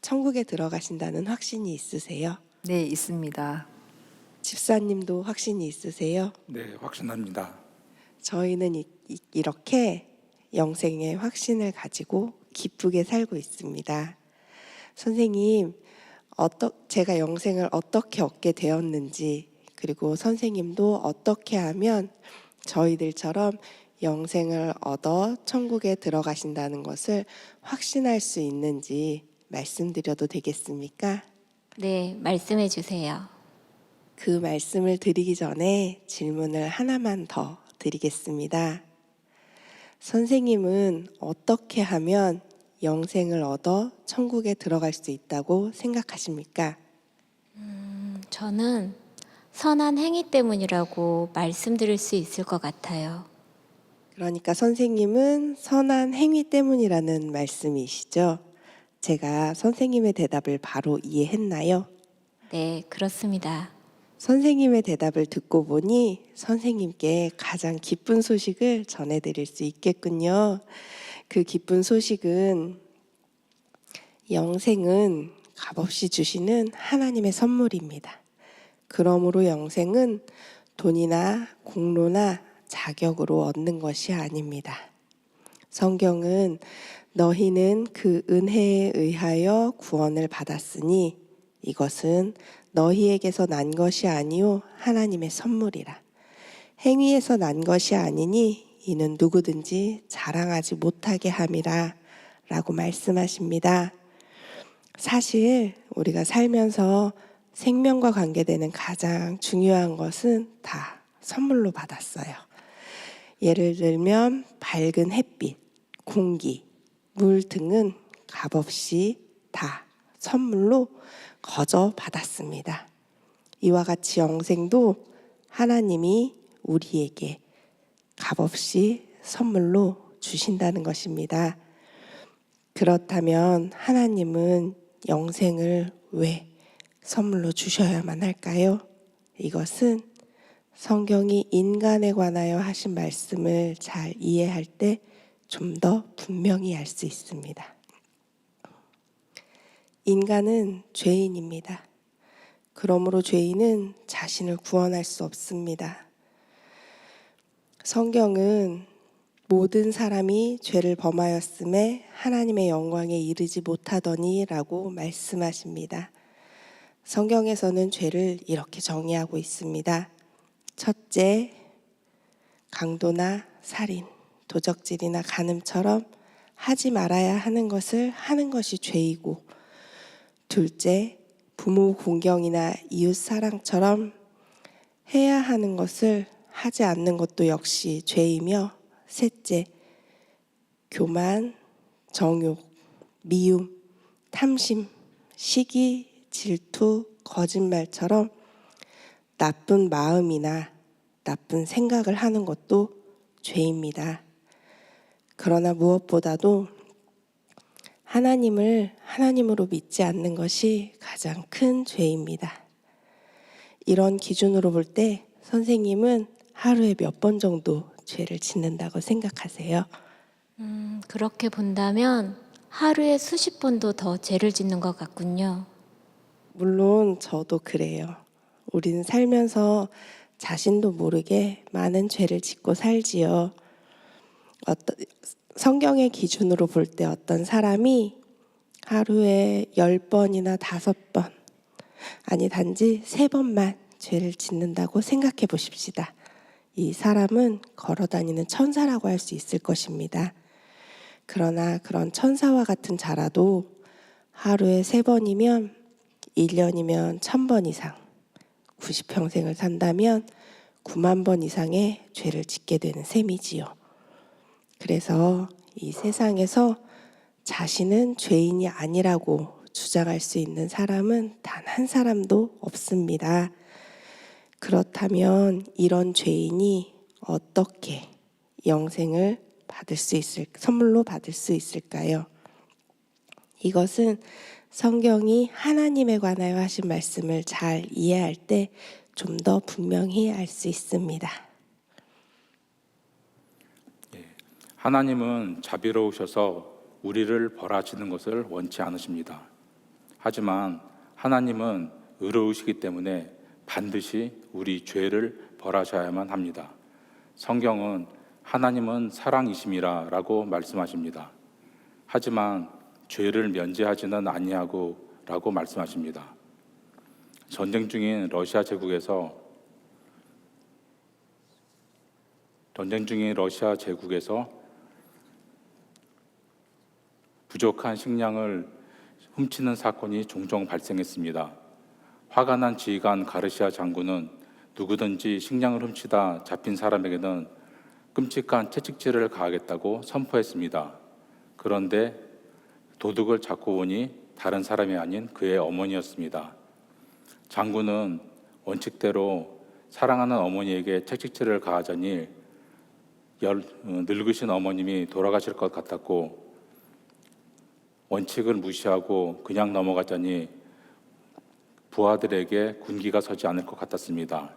천국에 들어가신다는 확신이 있으세요? 네, 있습니다. 집사님도 확신이 있으세요? 네, 확신합니다. 저희는 이렇게 영생의 확신을 가지고 기쁘게 살고 있습니다. 선생님, 제가 영생을 어떻게 얻게 되었는지, 그리고 선생님도 어떻게 하면 저희들처럼 영생을 얻어 천국에 들어가신다는 것을 확신할 수 있는지 말씀드려도 되겠습니까? 네, 말씀해 주세요. 그 말씀을 드리기 전에 질문을 하나만 더 드리겠습니다. 선생님은 어떻게 하면 영생을 얻어 천국에 들어갈 수 있다고 생각하십니까? 저는 선한 행위 때문이라고 말씀드릴 수 있을 것 같아요. 그러니까 선생님은 선한 행위 때문이라는 말씀이시죠? 제가 선생님의 대답을 바로 이해했나요? 네, 그렇습니다. 선생님의 대답을 듣고 보니 선생님께 가장 기쁜 소식을 전해드릴 수 있겠군요. 그 기쁜 소식은 영생은 값없이 주시는 하나님의 선물입니다. 그러므로 영생은 돈이나 공로나 자격으로 얻는 것이 아닙니다. 성경은 너희는 그 은혜에 의하여 구원을 받았으니 이것은 너희에게서 난 것이 아니요 하나님의 선물이라. 행위에서 난 것이 아니니 이는 누구든지 자랑하지 못하게 함이라 라고 말씀하십니다. 사실 우리가 살면서 생명과 관계되는 가장 중요한 것은 다 선물로 받았어요. 예를 들면 밝은 햇빛, 공기, 물 등은 값없이 다 선물로 거저 받았습니다. 이와 같이 영생도 하나님이 우리에게 값없이 선물로 주신다는 것입니다. 그렇다면 하나님은 영생을 왜 선물로 주셔야만 할까요? 이것은 성경이 인간에 관하여 하신 말씀을 잘 이해할 때 좀 더 분명히 알 수 있습니다. 인간은 죄인입니다. 그러므로 죄인은 자신을 구원할 수 없습니다. 성경은 모든 사람이 죄를 범하였음에 하나님의 영광에 이르지 못하더니 라고 말씀하십니다. 성경에서는 죄를 이렇게 정의하고 있습니다. 첫째, 강도나 살인, 도적질이나 간음처럼 하지 말아야 하는 것을 하는 것이 죄이고, 둘째, 부모 공경이나 이웃 사랑처럼 해야 하는 것을 하지 않는 것도 역시 죄이며, 셋째, 교만, 정욕, 미움, 탐심, 시기, 질투, 거짓말처럼 나쁜 마음이나 나쁜 생각을 하는 것도 죄입니다. 그러나 무엇보다도 하나님을 하나님으로 믿지 않는 것이 가장 큰 죄입니다. 이런 기준으로 볼 때 선생님은 하루에 몇 번 정도 죄를 짓는다고 생각하세요? 그렇게 본다면 하루에 수십 번도 더 죄를 짓는 것 같군요. 물론 저도 그래요. 우리는 살면서 자신도 모르게 많은 죄를 짓고 살지요. 성경의 기준으로 볼 때 어떤 사람이 하루에 10번이나 5번, 아니 단지 3번만 죄를 짓는다고 생각해 보십시다. 이 사람은 걸어다니는 천사라고 할 수 있을 것입니다. 그러나 그런 천사와 같은 자라도 하루에 3번이면 1년이면 1000번 이상, 90평생을 산다면 9만 번 이상의 죄를 짓게 되는 셈이지요. 그래서 이 세상에서 자신은 죄인이 아니라고 주장할 수 있는 사람은 단 한 사람도 없습니다. 그렇다면 이런 죄인이 어떻게 영생을 선물로 받을 수 있을까요? 이것은 성경이 하나님에 관하여 하신 말씀을 잘 이해할 때 좀 더 분명히 알 수 있습니다. 하나님은 자비로우셔서 우리를 벌하시는 것을 원치 않으십니다. 하지만 하나님은 의로우시기 때문에 반드시 우리 죄를 벌하셔야만 합니다. 성경은 하나님은 사랑이심이라 라고 말씀하십니다. 하지만 죄를 면제하지는 아니하고 라고 말씀하십니다. 전쟁 중인 러시아 제국에서 부족한 식량을 훔치는 사건이 종종 발생했습니다. 화가 난 지휘관 가르시아 장군은 누구든지 식량을 훔치다 잡힌 사람에게는 끔찍한 채찍질을 가하겠다고 선포했습니다. 그런데 도둑을 잡고 보니 다른 사람이 아닌 그의 어머니였습니다. 장군은 원칙대로 사랑하는 어머니에게 채찍질을 가하자니 늙으신 어머님이 돌아가실 것 같았고, 원칙을 무시하고 그냥 넘어가자니 부하들에게 군기가 서지 않을 것 같았습니다.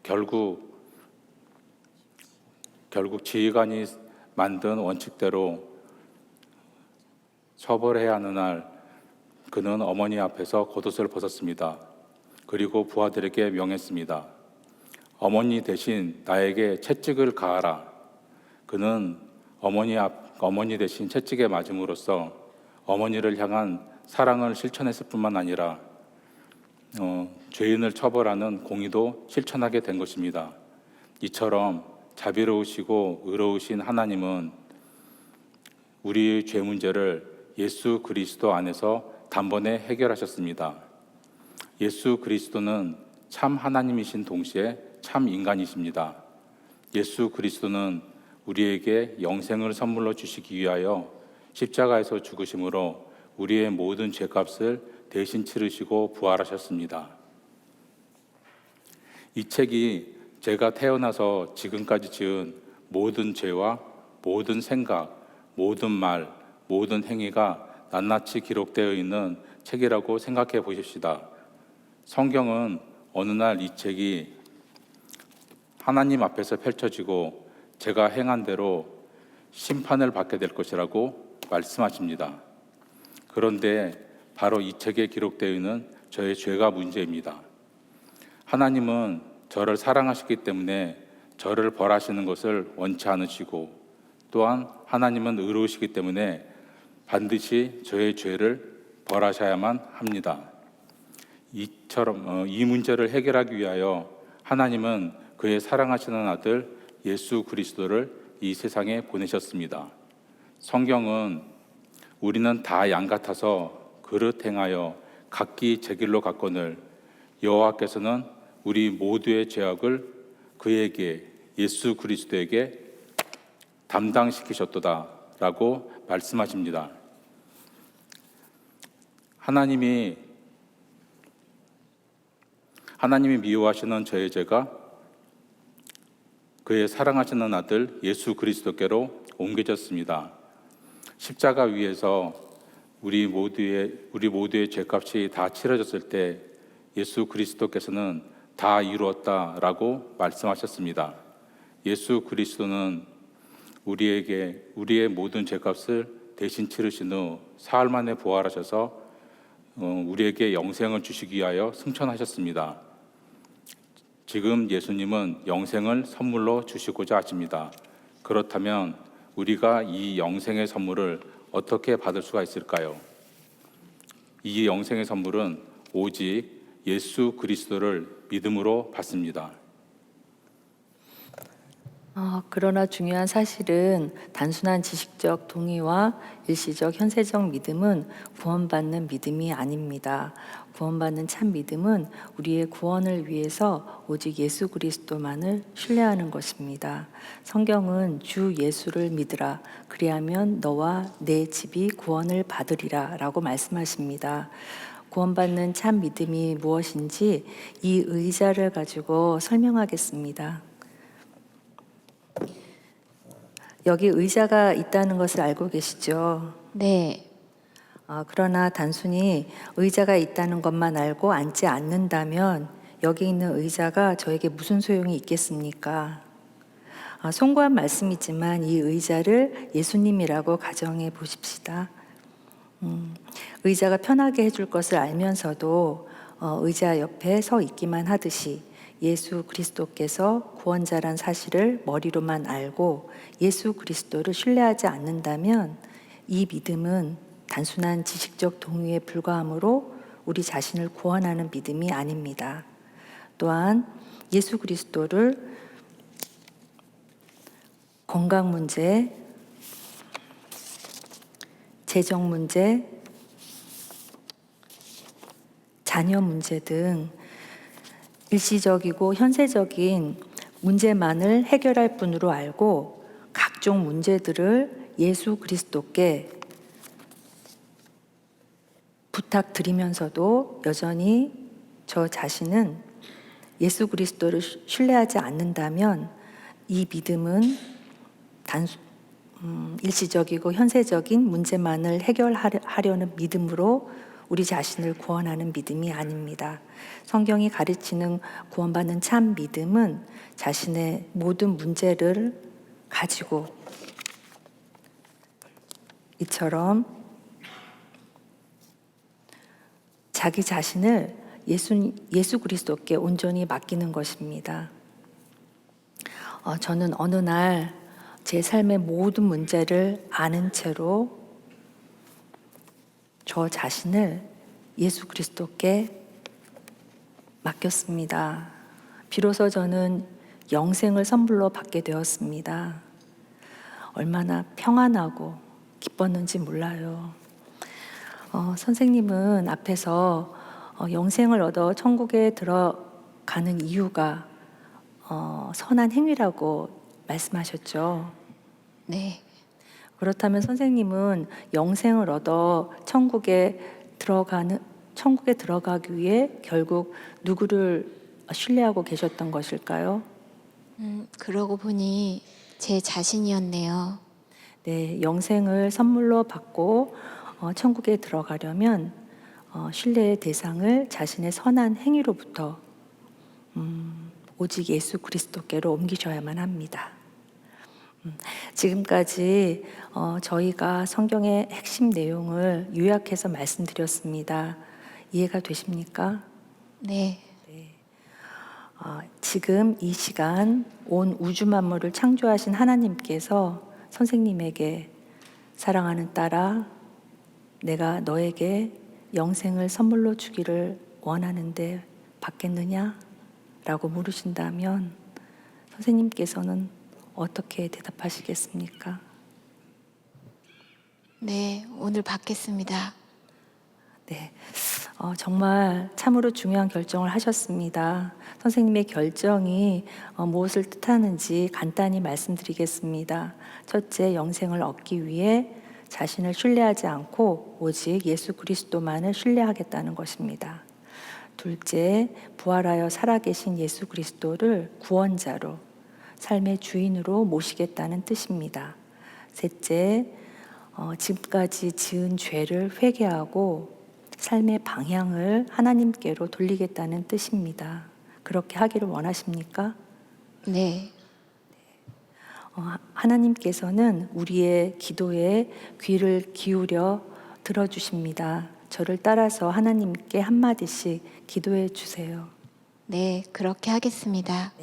결국 지휘관이 만든 원칙대로 처벌해야 하는 날, 그는 어머니 앞에서 겉옷을 벗었습니다. 그리고 부하들에게 명했습니다. 어머니 대신 나에게 채찍을 가하라. 그는 어머니 대신 채찍에 맞음으로써 어머니를 향한 사랑을 실천했을 뿐만 아니라 죄인을 처벌하는 공의도 실천하게 된 것입니다. 이처럼 자비로우시고 의로우신 하나님은 우리의 죄 문제를 예수 그리스도 안에서 단번에 해결하셨습니다. 예수 그리스도는 참 하나님이신 동시에 참 인간이십니다. 예수 그리스도는 우리에게 영생을 선물로 주시기 위하여 십자가에서 죽으심으로 우리의 모든 죄값을 대신 치르시고 부활하셨습니다. 이 책이 제가 태어나서 지금까지 지은 모든 죄와 모든 생각, 모든 말, 모든 행위가 낱낱이 기록되어 있는 책이라고 생각해 보십시다. 성경은 어느 날 이 책이 하나님 앞에서 펼쳐지고 제가 행한 대로 심판을 받게 될 것이라고 말씀하십니다. 그런데 바로 이 책에 기록되어 있는 저의 죄가 문제입니다. 하나님은 저를 사랑하시기 때문에 저를 벌하시는 것을 원치 않으시고, 또한 하나님은 의로우시기 때문에 반드시 저의 죄를 벌하셔야만 합니다. 이 문제를 해결하기 위하여 하나님은 그의 사랑하시는 아들 예수 그리스도를 이 세상에 보내셨습니다. 성경은 우리는 다 양 같아서 그릇 행하여 각기 제 길로 갔거늘 여호와께서는 우리 모두의 죄악을 그에게, 예수 그리스도에게 담당시키셨도다 라고 말씀하십니다. 하나님이 미워하시는 저의 죄가 그의 사랑하시는 아들 예수 그리스도께로 옮겨졌습니다. 십자가 위에서 우리 모두의 죄값이 다 치러졌을 때 예수 그리스도께서는 다 이루었다라고 말씀하셨습니다. 예수 그리스도는 우리의 모든 죄값을 대신 치르신 후 사흘 만에 부활하셔서 우리에게 영생을 주시기 위하여 승천하셨습니다. 지금 예수님은 영생을 선물로 주시고자 하십니다. 그렇다면 우리가 이 영생의 선물을 어떻게 받을 수가 있을까요? 이 영생의 선물은 오직 예수 그리스도를 믿음으로 받습니다. 그러나 중요한 사실은 단순한 지식적 동의와 일시적 현세적 믿음은 구원받는 믿음이 아닙니다. 구원받는 참 믿음은 우리의 구원을 위해서 오직 예수 그리스도만을 신뢰하는 것입니다. 성경은 주 예수를 믿으라 그리하면 너와 내 집이 구원을 받으리라 라고 말씀하십니다. 구원받는 참 믿음이 무엇인지 이 의자를 가지고 설명하겠습니다. 여기 의자가 있다는 것을 알고 계시죠? 네, 그러나 단순히 의자가 있다는 것만 알고 앉지 않는다면 여기 있는 의자가 저에게 무슨 소용이 있겠습니까? 송구한 말씀이지만 이 의자를 예수님이라고 가정해 보십시다. 의자가 편하게 해줄 것을 알면서도 의자 옆에 서 있기만 하듯이 예수 그리스도께서 구원자란 사실을 머리로만 알고 예수 그리스도를 신뢰하지 않는다면 이 믿음은 단순한 지식적 동의에 불과하므로 우리 자신을 구원하는 믿음이 아닙니다. 또한 예수 그리스도를 건강 문제, 재정 문제, 자녀 문제 등 일시적이고 현세적인 문제만을 해결할 뿐으로 알고 각종 문제들을 예수 그리스도께 부탁드리면서도 여전히 저 자신은 예수 그리스도를 신뢰하지 않는다면 이 믿음은 일시적이고 현세적인 문제만을 해결하려는 믿음으로 우리 자신을 구원하는 믿음이 아닙니다. 성경이 가르치는 구원받는 참 믿음은 자신의 모든 문제를 가지고 이처럼 자기 자신을 예수 그리스도께 온전히 맡기는 것입니다. 저는 어느 날 제 삶의 모든 문제를 아는 채로 저 자신을 예수 그리스도께 맡겼습니다. 비로소 저는 영생을 선물로 받게 되었습니다. 얼마나 평안하고 기뻤는지 몰라요. 선생님은 앞에서 영생을 얻어 천국에 들어가는 이유가 선한 행위라고 말씀하셨죠. 네. 그렇다면 선생님은 영생을 얻어 천국에 들어가기 위해 결국 누구를 신뢰하고 계셨던 것일까요? 그러고 보니 제 자신이었네요. 네, 영생을 선물로 받고 천국에 들어가려면 신뢰의 대상을 자신의 선한 행위로부터 오직 예수 그리스도께로 옮기셔야만 합니다. 지금까지 저희가 성경의 핵심 내용을 요약해서 말씀드렸습니다. 이해가 되십니까? 네, 지금 이 시간 온 우주 만물을 창조하신 하나님께서 선생님에게 사랑하는 딸아, 내가 너에게 영생을 선물로 주기를 원하는데 받겠느냐? 라고 물으신다면 선생님께서는 어떻게 대답하시겠습니까? 네, 오늘 받겠습니다. 네, 정말 참으로 중요한 결정을 하셨습니다. 선생님의 결정이 무엇을 뜻하는지 간단히 말씀드리겠습니다. 첫째, 영생을 얻기 위해 자신을 신뢰하지 않고 오직 예수 그리스도만을 신뢰하겠다는 것입니다. 둘째, 부활하여 살아계신 예수 그리스도를 구원자로 삶의 주인으로 모시겠다는 뜻입니다. 셋째, 지금까지 지은 죄를 회개하고 삶의 방향을 하나님께로 돌리겠다는 뜻입니다. 그렇게 하기를 원하십니까? 네, 하나님께서는 우리의 기도에 귀를 기울여 들어주십니다. 저를 따라서 하나님께 한마디씩 기도해 주세요. 네, 그렇게 하겠습니다.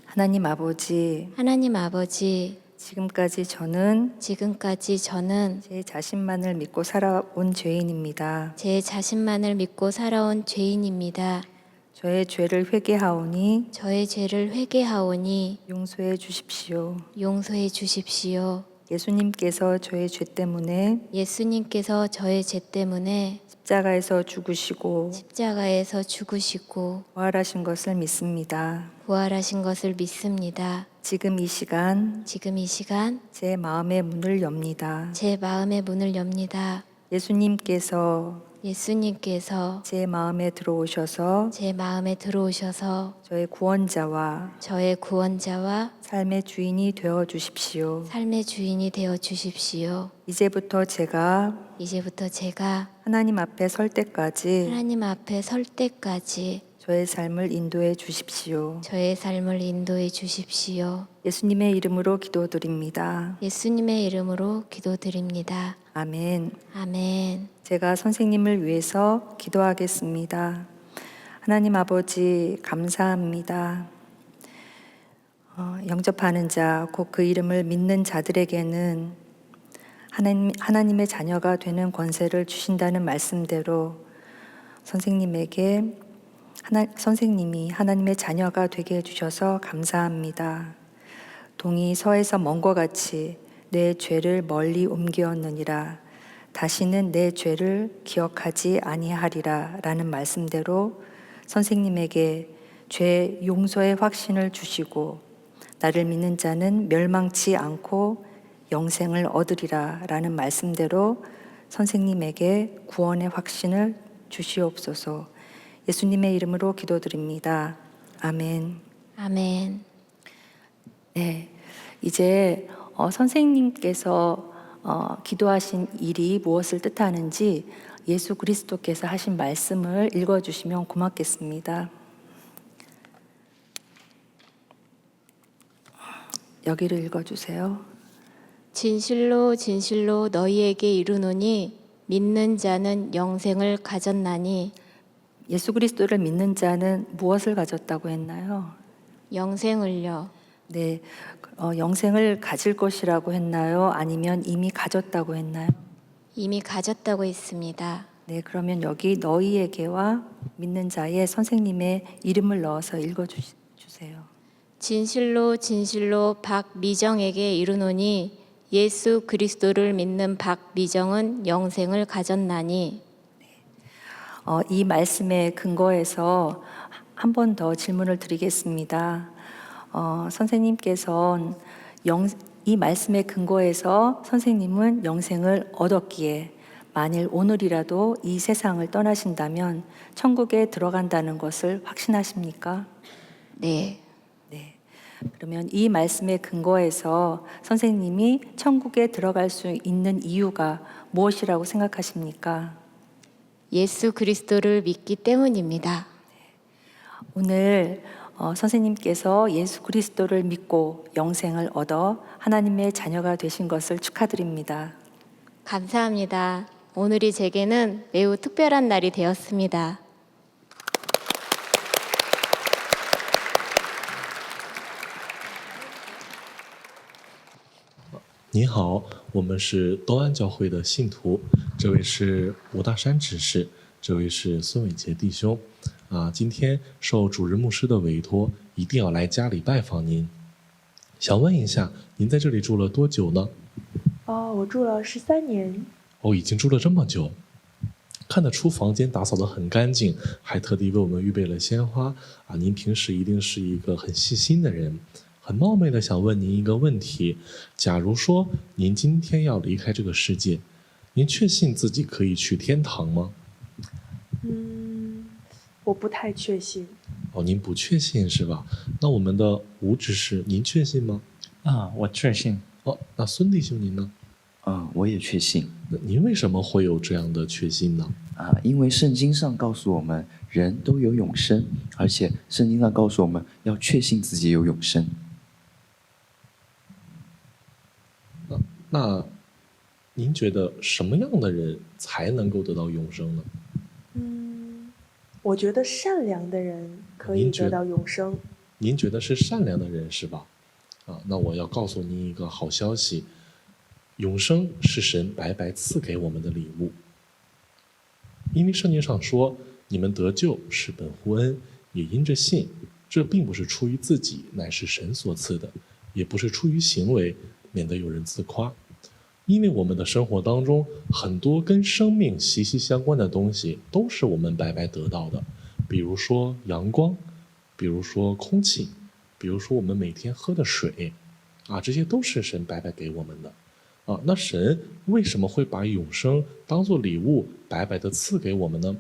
하나님 아버지, 하나님 아버지, 지금까지 저는 지금까지 저는 제 자신만을 믿고 살아온 죄인입니다. 제 자신만을 믿고 살아온 죄인입니다. 저의 죄를 회개하오니 저의 죄를 회개하오니 용서해 주십시오. 용서해 주십시오. 예수님께서 저의 죄 때문에 예수님께서 저의 죄 때문에 십자가에서 죽으시고 십자가에서 죽으시고 부활하신 것을 믿습니다. 부활하신 것을 믿습니다. 지금 이 시간 지금 이 시간 제 마음의 문을 엽니다. 제 마음의 문을 엽니다. 예수님께서 예수님께서 제 마음에 들어오셔서 제 마음에 들어오셔서 저의 구원자와 저의 구원자와 삶의 주인이 되어 주십시오. 삶의 주인이 되어 주십시오. 이제부터 제가 하나님 앞에 설 때까지 하나님 앞에 설 때까지 저의 삶을 인도해 주십시오. 저의 삶을 인도해 주십시오. 예수님의 이름으로 기도드립니다. 예수님의 이름으로 기도드립니다. 아멘. 아멘. 제가 선생님을 위해서 기도하겠습니다. 하나님 아버지 감사합니다. 영접하는 자, 곧 그 이름을 믿는 자들에게는 하나님의 자녀가 되는 권세를 주신다는 말씀대로 선생님이 하나님의 자녀가 되게 해주셔서 감사합니다. 동이 서에서 먼 것 같이 내 죄를 멀리 옮기었느니라. 다시는 내 죄를 기억하지 아니하리라 라는 말씀대로 선생님에게 죄 용서의 확신을 주시고 나를 믿는 자는 멸망치 않고 영생을 얻으리라 라는 말씀대로 선생님에게 구원의 확신을 주시옵소서. 예수님의 이름으로 기도드립니다. 아멘. 아멘. 네, 이제 선생님께서 기도하신 일이 무엇을 뜻하는지 예수 그리스도께서 하신 말씀을 읽어주시면 고맙겠습니다. 여기를 읽어주세요. 진실로 진실로 너희에게 이르노니 믿는 자는 영생을 가졌나니. 예수 그리스도를 믿는 자는 무엇을 가졌다고 했나요? 영생을요. 네, 영생을 가질 것이라고 했나요? 아니면 이미 가졌다고 했나요? 이미 가졌다고 했습니다. 네, 그러면 여기 너희에게와 믿는 자의 선생님의 이름을 넣어서 읽어주세요. 진실로 진실로 박미정에게 이르노니 예수 그리스도를 믿는 박미정은 영생을 가졌나니. 이 말씀에 근거해서 한 번 더 질문을 드리겠습니다. 선생님께서는 이 말씀에 근거해서 선생님은 영생을 얻었기에 만일 오늘이라도 이 세상을 떠나신다면 천국에 들어간다는 것을 확신하십니까? 네. 네. 그러면 이 말씀에 근거해서 선생님이 천국에 들어갈 수 있는 이유가 무엇이라고 생각하십니까? 예수 그리스도를 믿기 때문입니다. 오늘 선생님께서 예수 그리스도를 믿고 영생을 얻어 하나님의 자녀가 되신 것을 축하드립니다. 감사합니다. 오늘이 제게는 매우 특별한 날이 되었습니다. 您好，我们是东安教会的信徒，这位是吴大山执事，这位是孙伟杰弟兄。今天受主任牧师的委托，一定要来家里拜访您。想问一下，您在这里住了多久呢？我住了13年。已经住了这么久。看得出房间打扫得很干净，还特地为我们预备了鲜花。您平时一定是一个很细心的人。很冒昧的想问您一个问题：假如说您今天要离开这个世界，您确信自己可以去天堂吗？我不太确信。您不确信是吧？那我们的吴执事，您确信吗？我确信。那孙弟兄您呢？我也确信那您为什么会有这样的确信呢？因为圣经上告诉我们，人都有永生，而且圣经上告诉我们要确信自己有永生。那您觉得什么样的人才能够得到永生呢？我觉得善良的人可以得到永生。您觉得是善良的人是吧？那我要告诉您一个好消息，永生是神白白赐给我们的礼物。因为圣经上说，你们得救是本乎恩，也因着信。这并不是出于自己，乃是神所赐的，也不是出于行为，免得有人自夸。因为我们的生活当中，很多跟生命息息相关的东西，都是我们白白得到的。比如说阳光，比如说空气，比如说我们每天喝的水，这些都是神白白给我们的。那神为什么会把永生当作礼物白白的赐给我们呢？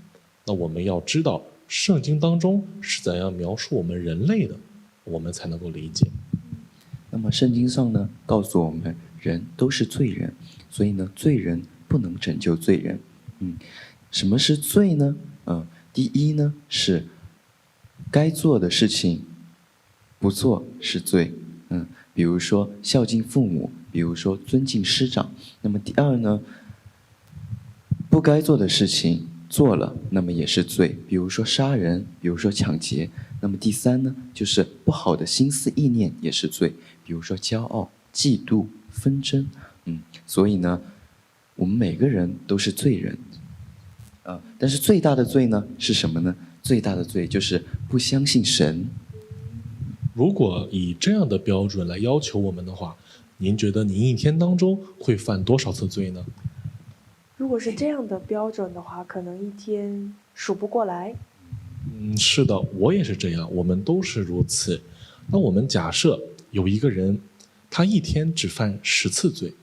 那我们要知道圣经当中是怎样描述我们人类的，我们才能够理解。那么圣经上呢，告诉我们人都是罪人，所以呢，罪人不能拯救罪人。什么是罪呢？第一呢是该做的事情不做是罪。比如说孝敬父母，比如说尊敬师长。那么第二呢，不该做的事情做了，那么也是罪，比如说杀人，比如说抢劫。那么第三呢，就是不好的心思意念也是罪，比如说骄傲、嫉妒、纷争。所以呢，我们每个人都是罪人。但是最大的罪呢是什么呢？最大的罪就是不相信神。如果以这样的标准来要求我们的话，您觉得您一天当中会犯多少次罪呢？如果是这样的标准的话，可能一天数不过来。是的，我也是这样，我们都是如此。那我们假设有一个人，他一天只犯10次罪，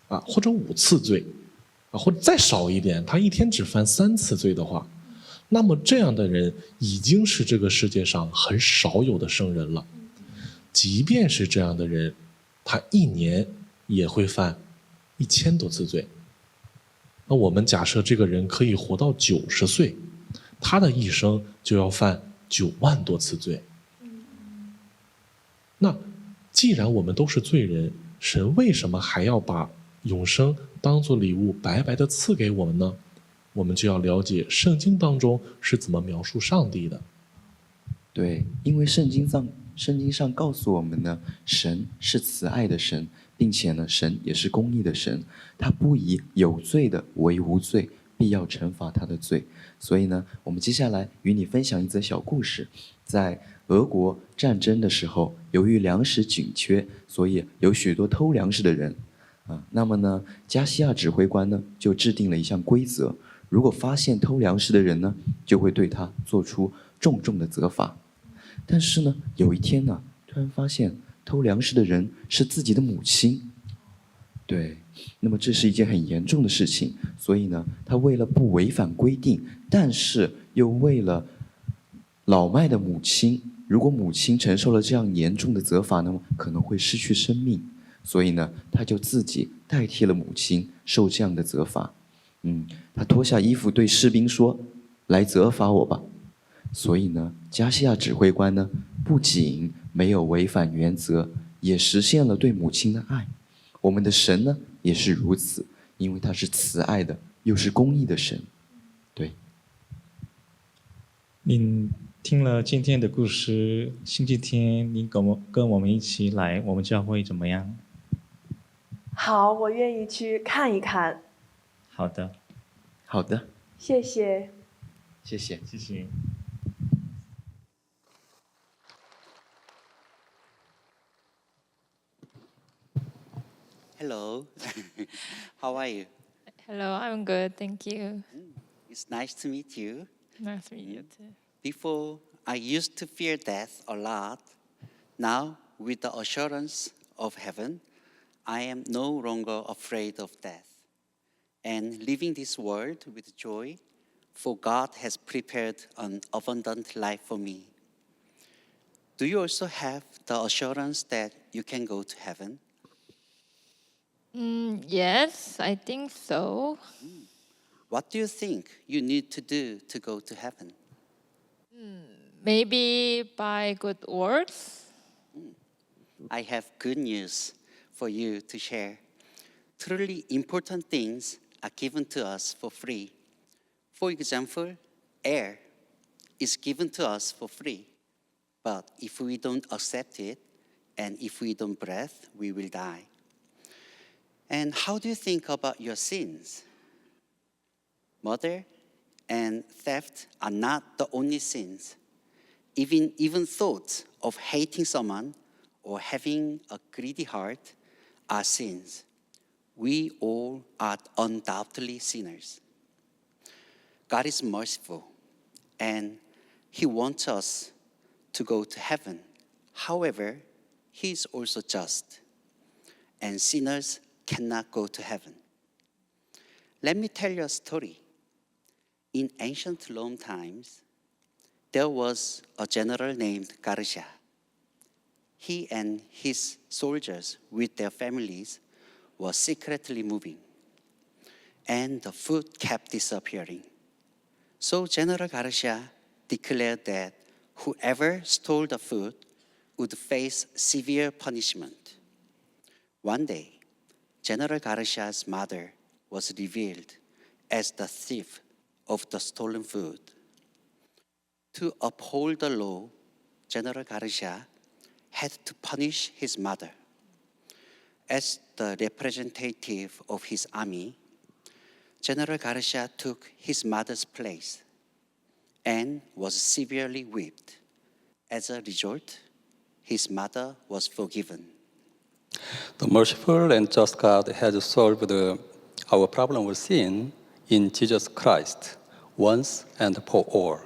或者5次罪，或者再少一点，他一天只犯3次罪的话，那么这样的人已经是这个世界上很少有的圣人了。即便是这样的人，他一年也会犯1000多次罪。那我们假设这个人可以活到90岁，他的一生就要犯9万多次罪。那既然我们都是罪人，神为什么还要把永生当作礼物白白的赐给我们呢？我们就要了解圣经当中是怎么描述上帝的。对，因为圣经上告诉我们呢，神是慈爱的神，并且呢，神也是公义的神，他不以有罪的为无罪，必要惩罚他的罪。所以呢，我们接下来与你分享一则小故事。在俄国战争的时候，由于粮食紧缺，所以有许多偷粮食的人。那么呢，加西亚指挥官呢就制定了一项规则，如果发现偷粮食的人呢，就会对他做出重重的责罚。但是呢，有一天呢，突然发现偷粮食的人是自己的母亲。对，那么这是一件很严重的事情，所以呢，他为了不违反规定，但是又为了老迈的母亲，如果母亲承受了这样严重的责罚呢，可能会失去生命，所以呢，他就自己代替了母亲受这样的责罚。他脱下衣服对士兵说：“来责罚我吧。”所以呢，加西亚指挥官呢，不仅没有违反原则，也实现了对母亲的爱。我们的神呢，也是如此，因为他是慈爱的，又是公义的神。对。您听了今天的故事，星期天您跟我们一起来我们教会怎么样？好，我愿意去看一看。好的，好的，谢谢。谢谢，谢谢。Hello, how are you? Hello, I'm good, thank you. It's nice to meet you. Nice to meet you too. Before, I used to fear death a lot. Now, with the assurance of heaven, I am no longer afraid of death. And living this world with joy, for God has prepared an abundant life for me. Do you also have the assurance that you can go to heaven? Yes, I think so. What do you think you need to do to go to heaven? Maybe by good works. I have good news for you to share. Truly important things are given to us for free. For example, air is given to us for free. But if we don't accept it, and if we don't breathe, we will die. And how do you think about your sins? Murder and theft are not the only sins. Even thoughts of hating someone or having a greedy heart are sins. We all are undoubtedly sinners. God is merciful, and He wants us to go to heaven. However, He is also just, and sinners cannot go to heaven. Let me tell you a story. In ancient Rome times, there was a general named Garcia. He and his soldiers with their families were secretly moving, and the food kept disappearing. So General Garcia declared that whoever stole the food would face severe punishment. One day, General Garcia's mother was revealed as the thief of the stolen food. To uphold the law, General Garcia had to punish his mother. As the representative of his army, General Garcia took his mother's place and was severely whipped. As a result, his mother was forgiven. The merciful and just God has solved our problem of sin in Jesus Christ, once and for all.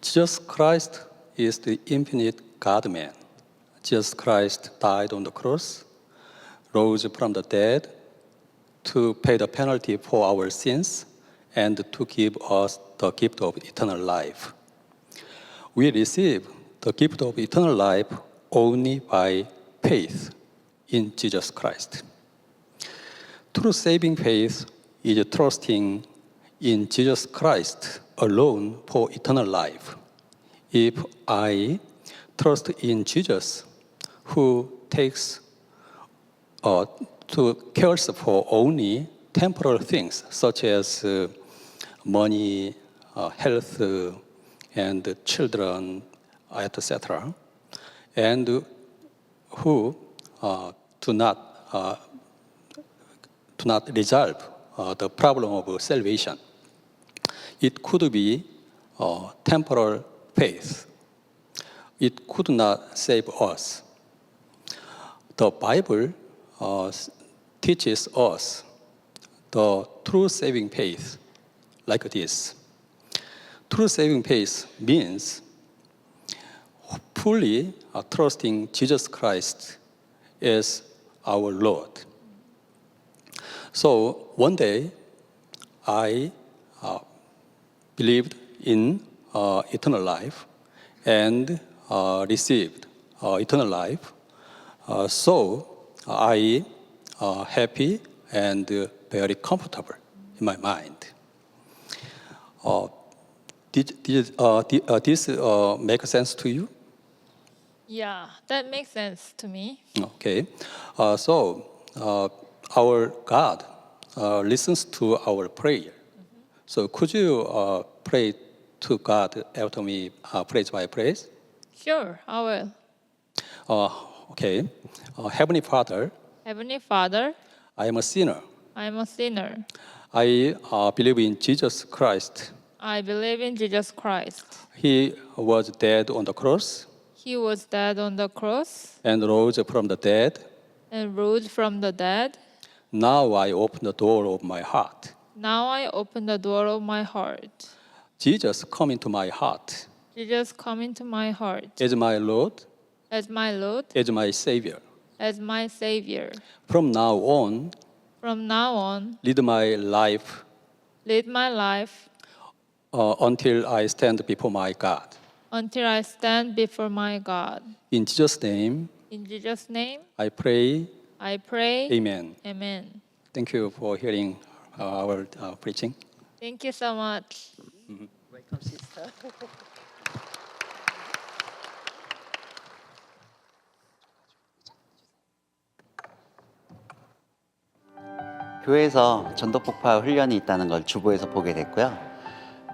Jesus Christ is the infinite God-man. Jesus Christ died on the cross, rose from the dead to pay the penalty for our sins and to give us the gift of eternal life. We receive the gift of eternal life only by faith in Jesus Christ. True saving faith is trusting in Jesus Christ alone for eternal life. If I trust in Jesus, who cares for only temporal things such as money, health, and children, etc., and who do not resolve the problem of salvation. It could be temporal faith. It could not save us. The Bible teaches us the true saving faith like this. True saving faith means fully trusting Jesus Christ as our Lord. So one day, I believed in eternal life and received eternal life. So I happy and very comfortable in my mind. Did this make sense to you? Yeah, that makes sense to me. Okay. So our God listens to our prayer. So could you pray to God after me, phrase by phrase? Sure, I will. Okay. Heavenly Father, Heavenly Father, I am a sinner. I am a sinner. I believe in Jesus Christ. I believe in Jesus Christ. He was dead on the cross He was dead on the cross and rose from the dead. and rose from the dead. Now I open the door of my heart. Now I open the door of my heart. Jesus, come into my heart Jesus, come into my heart as my Lord, as my Lord, as my Savior. as my Savior. From now on, From now on, lead my life lead my life until I stand before my God. until I stand before my God. In Jesus' name, In Jesus' name, I pray I pray. Amen. Amen. Thank you for hearing our preaching. Thank you so much. Welcome, sister. 교회에서 전도 폭발 훈련이 있다는 걸 주보에서 보게 됐고요.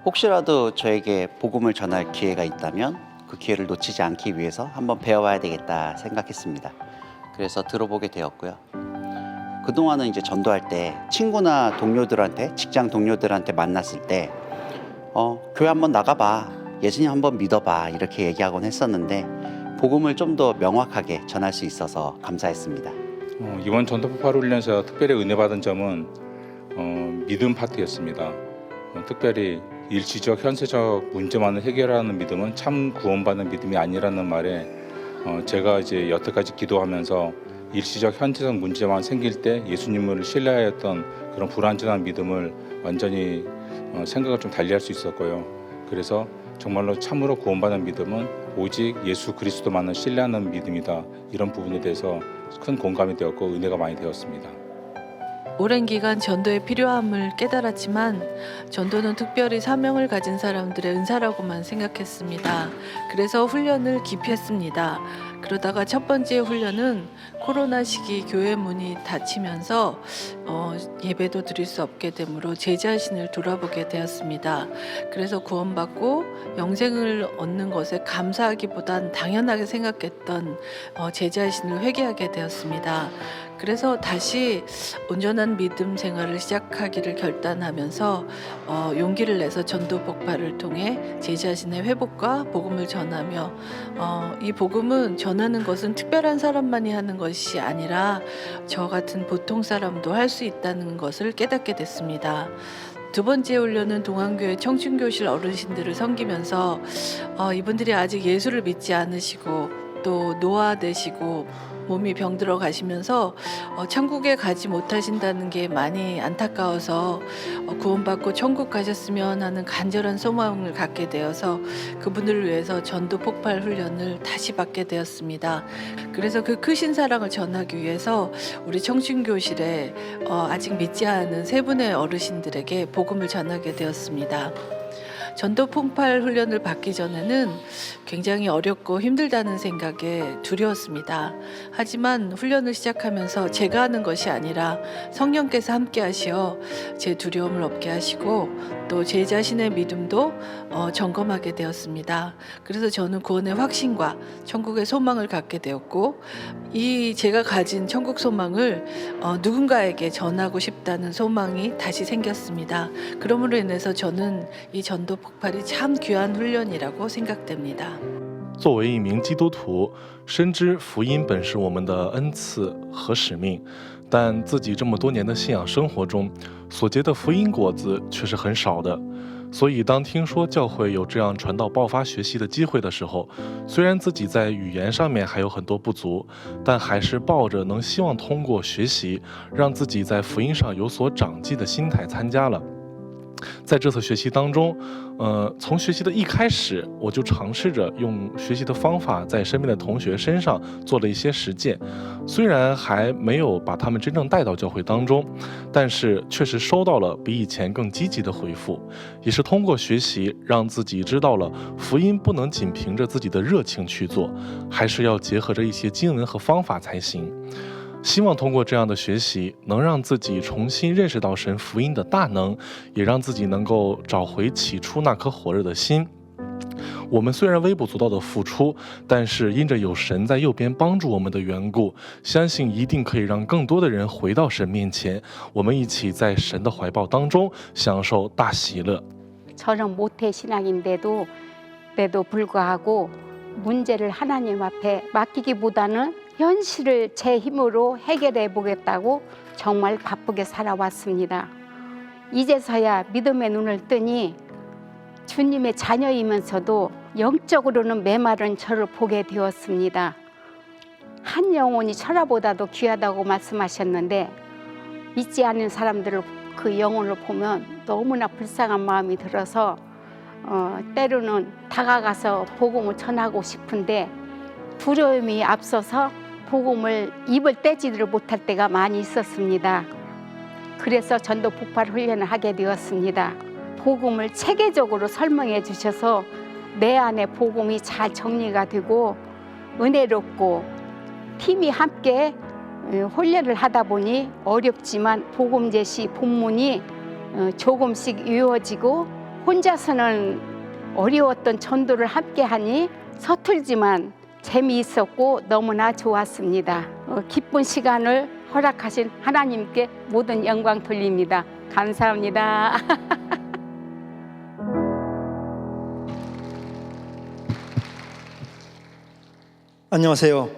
혹시라도 저에게 복음을 전할 기회가 있다면 그 기회를 놓치지 않기 위해서 한번 배워와야 되겠다 생각했습니다. 그래서 들어보게 되었고요. 그동안은 이제 전도할 때 친구나 동료들한테, 직장 동료들한테 만났을 때 교회 한번 나가봐, 예수님 한번 믿어봐 이렇게 얘기하곤 했었는데 복음을 좀 더 명확하게 전할 수 있어서 감사했습니다. 이번 전도 폭발 훈련에서 특별히 은혜 받은 점은 믿음 파트였습니다. 특별히 일시적 현세적 문제만을 해결하는 믿음은 참 구원받는 믿음이 아니라는 말에 제가 이제 여태까지 기도하면서 일시적 현세적 문제만 생길 때 예수님을 신뢰하였던 그런 불완전한 믿음을 완전히 생각을 좀 달리할 수 있었고요. 그래서 정말로 참으로 구원받는 믿음은 오직 예수 그리스도만을 신뢰하는 믿음이다. 이런 부분에 대해서 큰 공감이 되었고 은혜가 많이 되었습니다. 오랜 기간 전도의 필요함을 깨달았지만 전도는 특별히 사명을 가진 사람들의 은사라고만 생각했습니다. 그래서 훈련을 깊이 했습니다. 그러다가 첫 번째 훈련은 코로나 시기 교회 문이 닫히면서 예배도 드릴 수 없게 되므로 제 자신을 돌아보게 되었습니다. 그래서 구원받고 영생을 얻는 것에 감사하기보단 당연하게 생각했던 제 자신을 회개하게 되었습니다. 그래서 다시 온전한 믿음 생활을 시작하기를 결단하면서 용기를 내서 전도 폭발을 통해 제 자신의 회복과 복음을 전하며 이 복음은 전하는 것은 특별한 사람만이 하는 것이 아니라 저 같은 보통 사람도 할 수 있다는 것을 깨닫게 됐습니다. 두 번째 훈련은 동안교회 청춘교실 어르신들을 섬기면서 이분들이 아직 예수를 믿지 않으시고 또 노화되시고 몸이 병들어 가시면서 천국에 가지 못하신다는 게 많이 안타까워서 구원받고 천국 가셨으면 하는 간절한 소망을 갖게 되어서 그분들을 위해서 전도 폭발 훈련을 다시 받게 되었습니다. 그래서 그 크신 사랑을 전하기 위해서 우리 청춘교실에 아직 믿지 않은 세 분의 어르신들에게 복음을 전하게 되었습니다. 전도 폭발 훈련을 받기 전에는 굉장히 어렵고 힘들다는 생각에 두려웠습니다. 하지만 훈련을 시작하면서 제가 하는 것이 아니라 성령께서 함께 하시어 제 두려움을 없게 하시고 또 제 자신의 믿음도 점검하게 되었습니다. 그래서 저는 구원의 확신과 천국의 소망을 갖게 되었고 이 제가 가진 천국 소망을 누군가에게 전하고 싶다는 소망이 다시 생겼습니다. 그러므로 인해서 저는 이 전도 폭발이 참 귀한 훈련이라고 생각됩니다. 作为一名基督徒，深知福音本是我们的恩赐和使命，但自己这么多年的信仰生活中，所结的福音果子却是很少的。所以，当听说教会有这样传道爆发学习的机会的时候，虽然自己在语言上面还有很多不足，但还是抱着能希望通过学习让自己在福音上有所长进的心态参加了。在这次学习当中，从学习的一开始，我就尝试着用学习的方法在身边的同学身上做了一些实践。虽然还没有把他们真正带到教会当中，但是确实收到了比以前更积极的回复。也是通过学习，让自己知道了福音不能仅凭着自己的热情去做，还是要结合着一些经文和方法才行。希望通过这样的学习，能让自己重新认识到神福音的大能，也让自己能够找回起初那颗火热的心。我们虽然微不足道的付出，但是因着有神在右边帮助我们的缘故，相信一定可以让更多的人回到神面前，我们一起在神的怀抱当中享受大喜乐。 저는 모태신앙인데도 불구하고 문제를 하나님 앞에 맡기기보다는 현실을 제 힘으로 해결해 보겠다고 정말 바쁘게 살아왔습니다. 이제서야 믿음의 눈을 뜨니 주님의 자녀이면서도 영적으로는 메마른 저를 보게 되었습니다. 한 영혼이 천하보다도 귀하다고 말씀하셨는데 믿지 않는 사람들을 그 영혼을 보면 너무나 불쌍한 마음이 들어서 때로는 다가가서 복음을 전하고 싶은데 두려움이 앞서서 복음을 입을 떼지를 못할 때가 많이 있었습니다. 그래서 전도 폭발 훈련을 하게 되었습니다. 복음을 체계적으로 설명해 주셔서 내 안에 복음이 잘 정리가 되고 은혜롭고 팀이 함께 훈련을 하다 보니 어렵지만 복음 제시 본문이 조금씩 이어지고 혼자서는 어려웠던 전도를 함께 하니 서툴지만 재미있었고 너무나 좋았습니다. 기쁜 시간을 허락하신 하나님께 모든 영광 돌립니다. 감사합니다. 안녕하세요.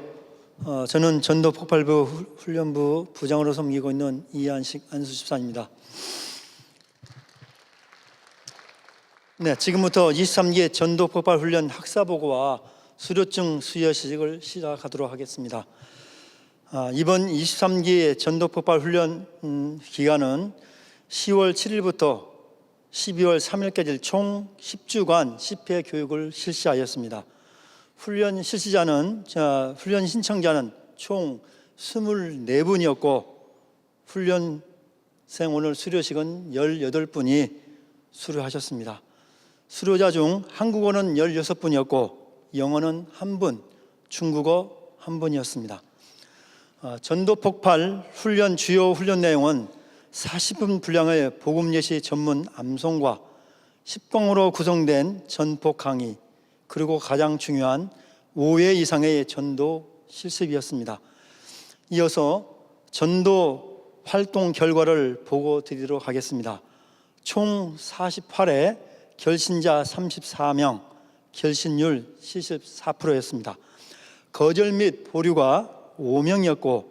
저는 전도 폭발부 훈련부 부장으로 섬기고 있는 이한식 안수집사입니다. 네, 지금부터 23기 전도 폭발 훈련 학사보고와 수료증 수여식을 시작하도록 하겠습니다. 이번 23기 전도 폭발 훈련 기간은 10월 7일부터 12월 3일까지 총 10주간 10회 교육을 실시하였습니다. 훈련 실시자는 훈련 신청자는 총 24분이었고 훈련생 오늘 수료식은 18분이 수료하셨습니다. 수료자 중 한국어는 16분이었고 영어는 1분, 중국어 1분이었습니다. 전도 폭발 훈련 주요 훈련 내용은 40분 분량의 복음 예시 전문 암송과 10강으로 구성된 전폭 강의, 그리고 가장 중요한 5회 이상의 전도 실습이었습니다. 이어서 전도 활동 결과를 보고 드리도록 하겠습니다. 총 48회, 결신자 34명, 결신율 74%였습니다. 거절 및 보류가 5명이었고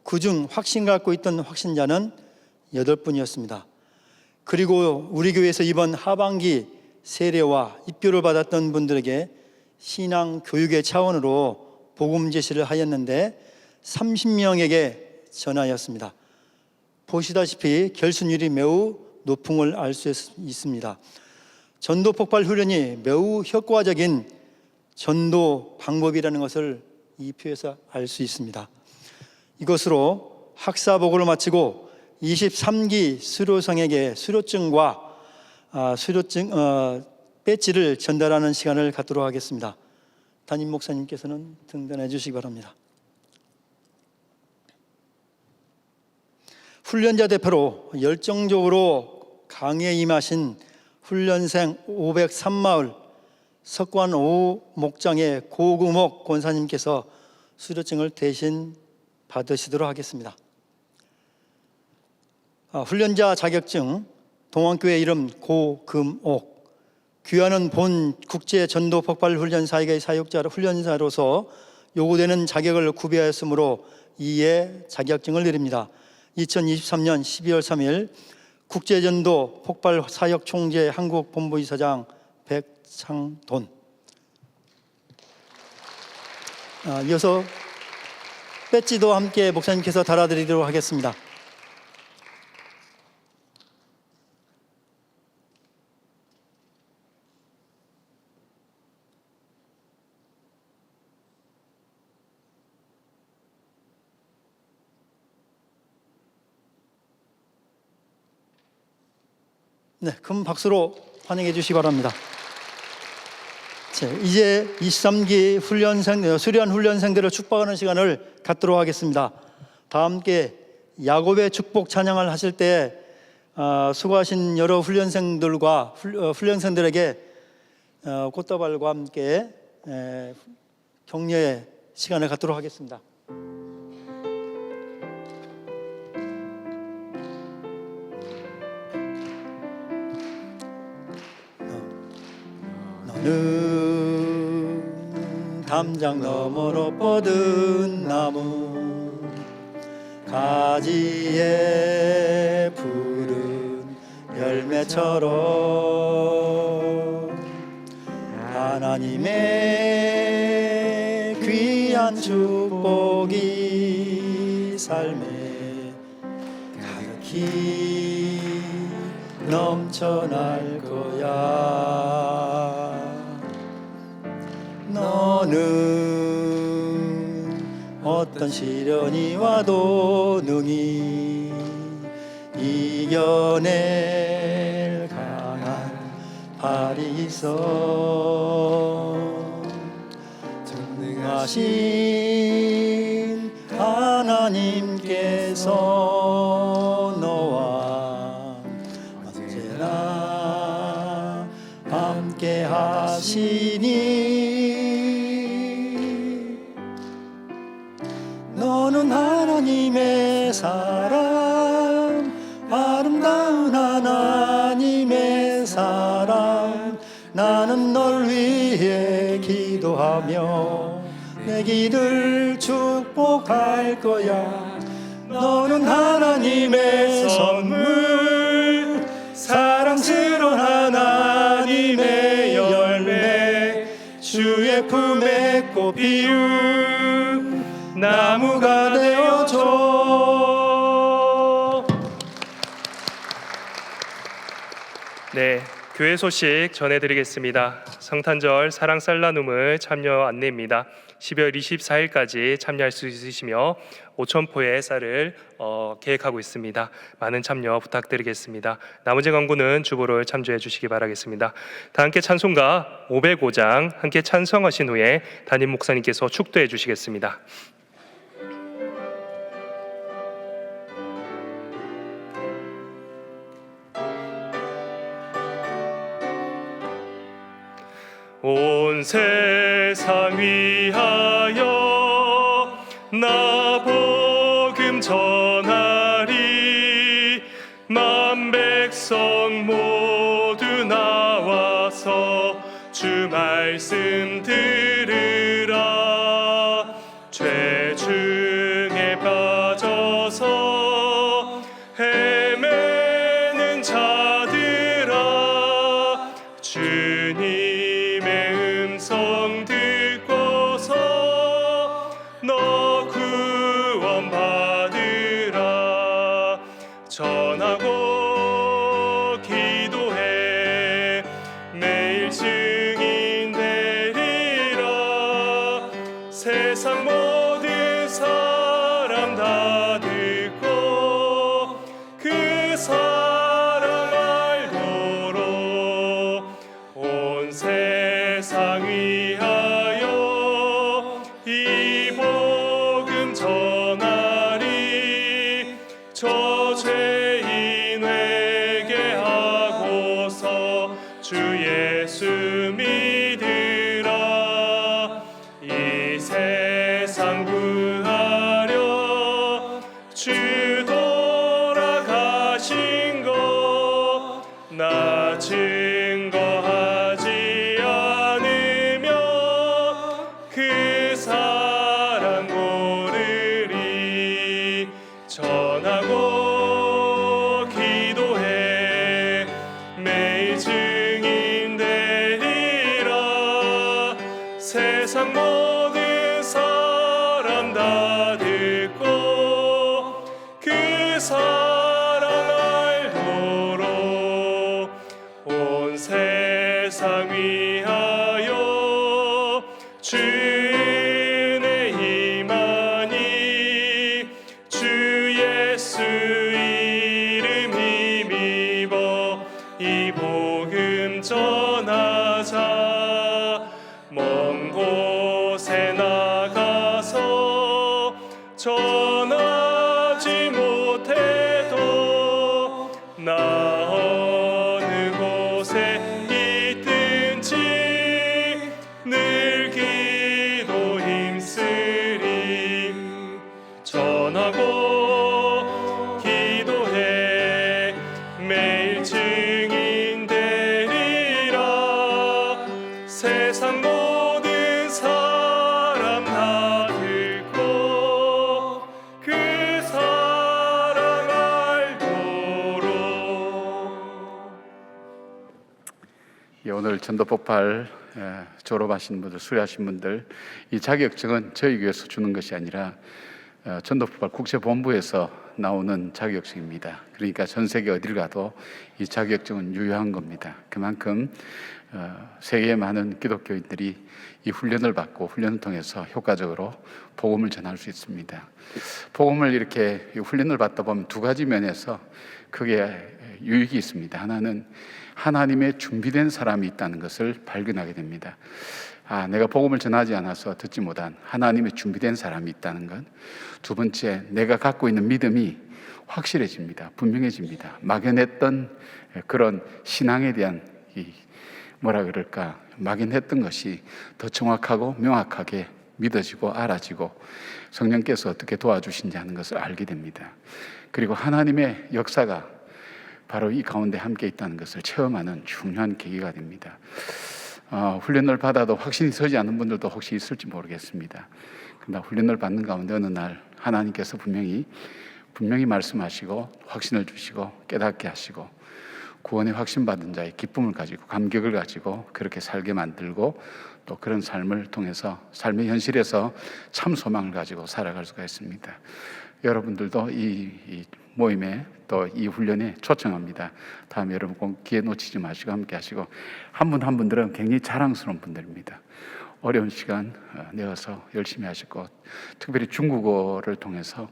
그중 확신 갖고 있던 확신자는 8분이었습니다. 그리고 우리 교회에서 이번 하반기 세례와 입교를 받았던 분들에게 신앙 교육의 차원으로 복음 제시를 하였는데 30명에게 전하였습니다. 보시다시피 결순율이 매우 높은 걸 알 수 있습니다. 전도 폭발 훈련이 매우 효과적인 전도 방법이라는 것을 이 표에서 알 수 있습니다. 이것으로 학사보고를 마치고 23기 수료생에게 수료증과 배지를 전달하는 시간을 갖도록 하겠습니다. 담임 목사님께서는 등단해 주시기 바랍니다. 훈련자 대표로 열정적으로 강의에 임하신 훈련생 503마을 석관 5 목장의 고구목 권사님께서 수료증을 대신 받으시도록 하겠습니다. 훈련자 자격증 동안교회 이름 고금옥, 귀하는 본 국제 전도 폭발 훈련 사역의 사역자로 훈련사로서 요구되는 자격을 구비하였으므로 이에 자격증을 드립니다. 2023년 12월 3일 국제전도 폭발 사역 총재 한국 본부이사장 백창돈. 이어서 배지도 함께 목사님께서 달아드리도록 하겠습니다. 네, 큰 박수로 환영해 주시기 바랍니다. 이제 23기 수련 훈련생들을 축복하는 시간을 갖도록 하겠습니다. 다 함께 야곱의 축복 찬양을 하실 때 수고하신 여러 훈련생들과 훈련생들에게 꽃다발과 함께 격려의 시간을 갖도록 하겠습니다. 너는 담장 너머로 뻗은 나무 가지에 푸른 열매처럼 하나님의 귀한 축복이 삶에 가득히 넘쳐날 거야. 너는 어떤 시련이 와도 능히 이겨낼 강한 팔이 있어. 전능하신 하나님께서 너와 언제나 함께 하시니 너는 하나님의 사람, 아름다운 하나님의 사람. 나는 널 위해 기도하며 내 길을 축복할 거야. 너는 하나님의 선물, 사랑스러운 하나님의 열매, 주의 품에 꽃 피운 나무가 되어줘. 네, 교회 소식 전해드리겠습니다. 성탄절 사랑 쌀나눔을 참여 안내입니다. 12월 24일까지 참여할 수 있으시며 5,000포의 쌀을 계획하고 있습니다. 많은 참여 부탁드리겠습니다. 나머지 광고는 주보를 참조해 주시기 바라겠습니다. 다 함께 찬송가 505장 함께 찬송하신 후에 담임 목사님께서 축도해 주시겠습니다. 온 세상 위하여 나 복음 전하리. 만 백성 모두 나와서 주 말씀 들으라. 죄 중에 빠져서 헤매는 자들아, 주님의 음성 듣고서 너 구원 받으라. 전하고 기도해 매일 증인 되리라. 세상 모든 사람 다 듣고 그 사랑 알도록 온 세상 위하여 이 복음 전하리. 저 죄인 회개하고서 주 예수 믿으라. 이 세상 구하려 주 돌아가신 것 나 증거하지 않으며 그 사랑 모르리. 전하고 기도해 매일 증인 되리라. 세상 모든 사람 다 듣고 그 사랑 알도록 온 세상 위하여 주 은혜 임하니. 주 예수 이름 힘입어 이 복음 전하자. 먼 곳에 나가서 전하지 못해도 나 어느 곳에 있든지 늘 기도 힘쓰리. 전하고 기도해 매일 증인 되리라. 세상 모든 사람 다 듣고 그 사랑 알도록. 예, 오늘 전도 폭발 졸업하신 분들, 수료하신 분들, 이 자격증은 저희 교회에서 주는 것이 아니라 전도 폭발 국제본부에서 나오는 자격증입니다. 그러니까 전 세계 어딜 가도 이 자격증은 유효한 겁니다. 그만큼 세계의 많은 기독교인들이 이 훈련을 받고 훈련을 통해서 효과적으로 복음을 전할 수 있습니다. 복음을 이렇게 훈련을 받다 보면 두 가지 면에서 크게 유익이 있습니다. 하나는 하나님의 준비된 사람이 있다는 것을 발견하게 됩니다. 내가 복음을 전하지 않아서 듣지 못한 하나님의 준비된 사람이 있다는 것. 두 번째, 내가 갖고 있는 믿음이 확실해집니다. 분명해집니다. 막연했던 그런 신앙에 대한 막연했던 것이 더 정확하고 명확하게 믿어지고 알아지고 성령께서 어떻게 도와주신지 하는 것을 알게 됩니다. 그리고 하나님의 역사가 바로 이 가운데 함께 있다는 것을 체험하는 중요한 계기가 됩니다. 훈련을 받아도 확신이 서지 않는 분들도 혹시 있을지 모르겠습니다. 그러나 훈련을 받는 가운데 어느 날 하나님께서 분명히 말씀하시고 확신을 주시고 깨닫게 하시고 구원의 확신 받은 자의 기쁨을 가지고 감격을 가지고 그렇게 살게 만들고 또 그런 삶을 통해서 삶의 현실에서 참 소망을 가지고 살아갈 수가 있습니다. 여러분들도 이 모임에 또 이 훈련에 초청합니다. 다음에 여러분 꼭 기회 놓치지 마시고 함께 하시고 한 분 한 분들은 굉장히 자랑스러운 분들입니다. 어려운 시간 내어서 열심히 하시고 특별히 중국어를 통해서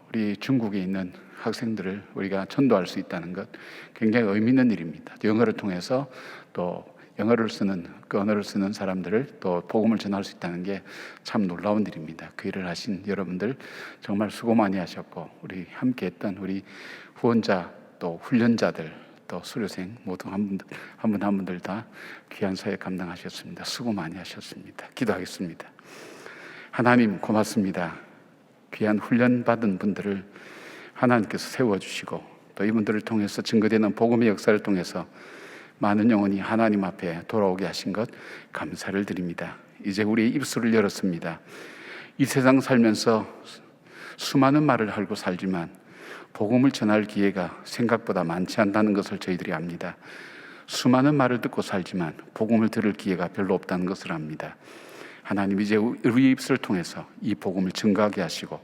우리 중국에 있는 학생들을 우리가 전도할 수 있다는 것 굉장히 의미 있는 일입니다. 영어를 통해서 또 영어를 쓰는 그 언어를 쓰는 사람들을 또 복음을 전할 수 있다는 게 참 놀라운 일입니다. 그 일을 하신 여러분들 정말 수고 많이 하셨고 우리 함께했던 우리 후원자 또 훈련자들 또 수료생 모두 한 분들 다 귀한 사역 감당하셨습니다. 수고 많이 하셨습니다. 기도하겠습니다. 하나님 고맙습니다. 귀한 훈련 받은 분들을 하나님께서 세워주시고 또 이분들을 통해서 증거되는 복음의 역사를 통해서 많은 영혼이 하나님 앞에 돌아오게 하신 것 감사를 드립니다. 이제 우리의 입술을 열었습니다. 이 세상 살면서 수많은 말을 하고 살지만 복음을 전할 기회가 생각보다 많지 않다는 것을 저희들이 압니다. 수많은 말을 듣고 살지만 복음을 들을 기회가 별로 없다는 것을 압니다. 하나님 이제 우리의 입술을 통해서 이 복음을 증거하게 하시고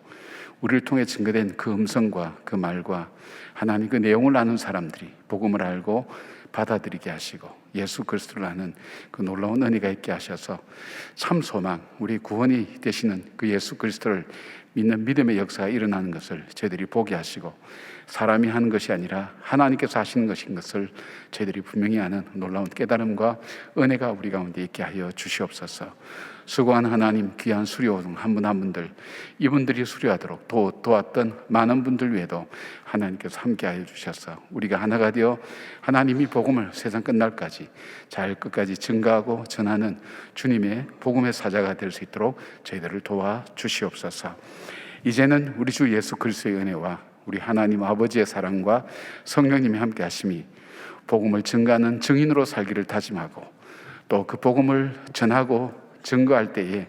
우리를 통해 증거된 그 음성과 그 말과 하나님 그 내용을 아는 사람들이 복음을 알고 받아들이게 하시고 예수 그리스도를 아는 그 놀라운 은혜가 있게 하셔서 참 소망, 우리 구원이 되시는 그 예수 그리스도를 믿는 믿음의 역사가 일어나는 것을 저희들이 보게 하시고 사람이 하는 것이 아니라 하나님께서 하시는 것인 것을 저희들이 분명히 아는 놀라운 깨달음과 은혜가 우리 가운데 있게 하여 주시옵소서. 수고한 하나님 귀한 수료등 한 분 한 분들 이분들이 수료하도록 도왔던 많은 분들 외에도 하나님께서 함께하여 주셔서 우리가 하나가 되어 하나님이 복음을 세상 끝날까지 잘 끝까지 증거하고 전하는 주님의 복음의 사자가 될 수 있도록 저희들을 도와주시옵소서. 이제는 우리 주 예수 그리스도의 은혜와 우리 하나님 아버지의 사랑과 성령님의 함께 하심이 복음을 증거하는 증인으로 살기를 다짐하고 또 그 복음을 전하고 증거할 때에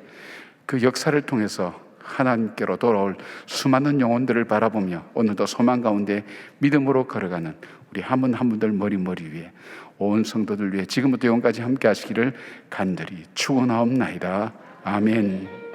그 역사를 통해서 하나님께로 돌아올 수많은 영혼들을 바라보며 오늘도 소망 가운데 믿음으로 걸어가는 우리 한 분 한 분들 머리 위에 온 성도들 위해 지금부터 영원까지 함께 하시기를 간절히 축원하옵나이다. 아멘.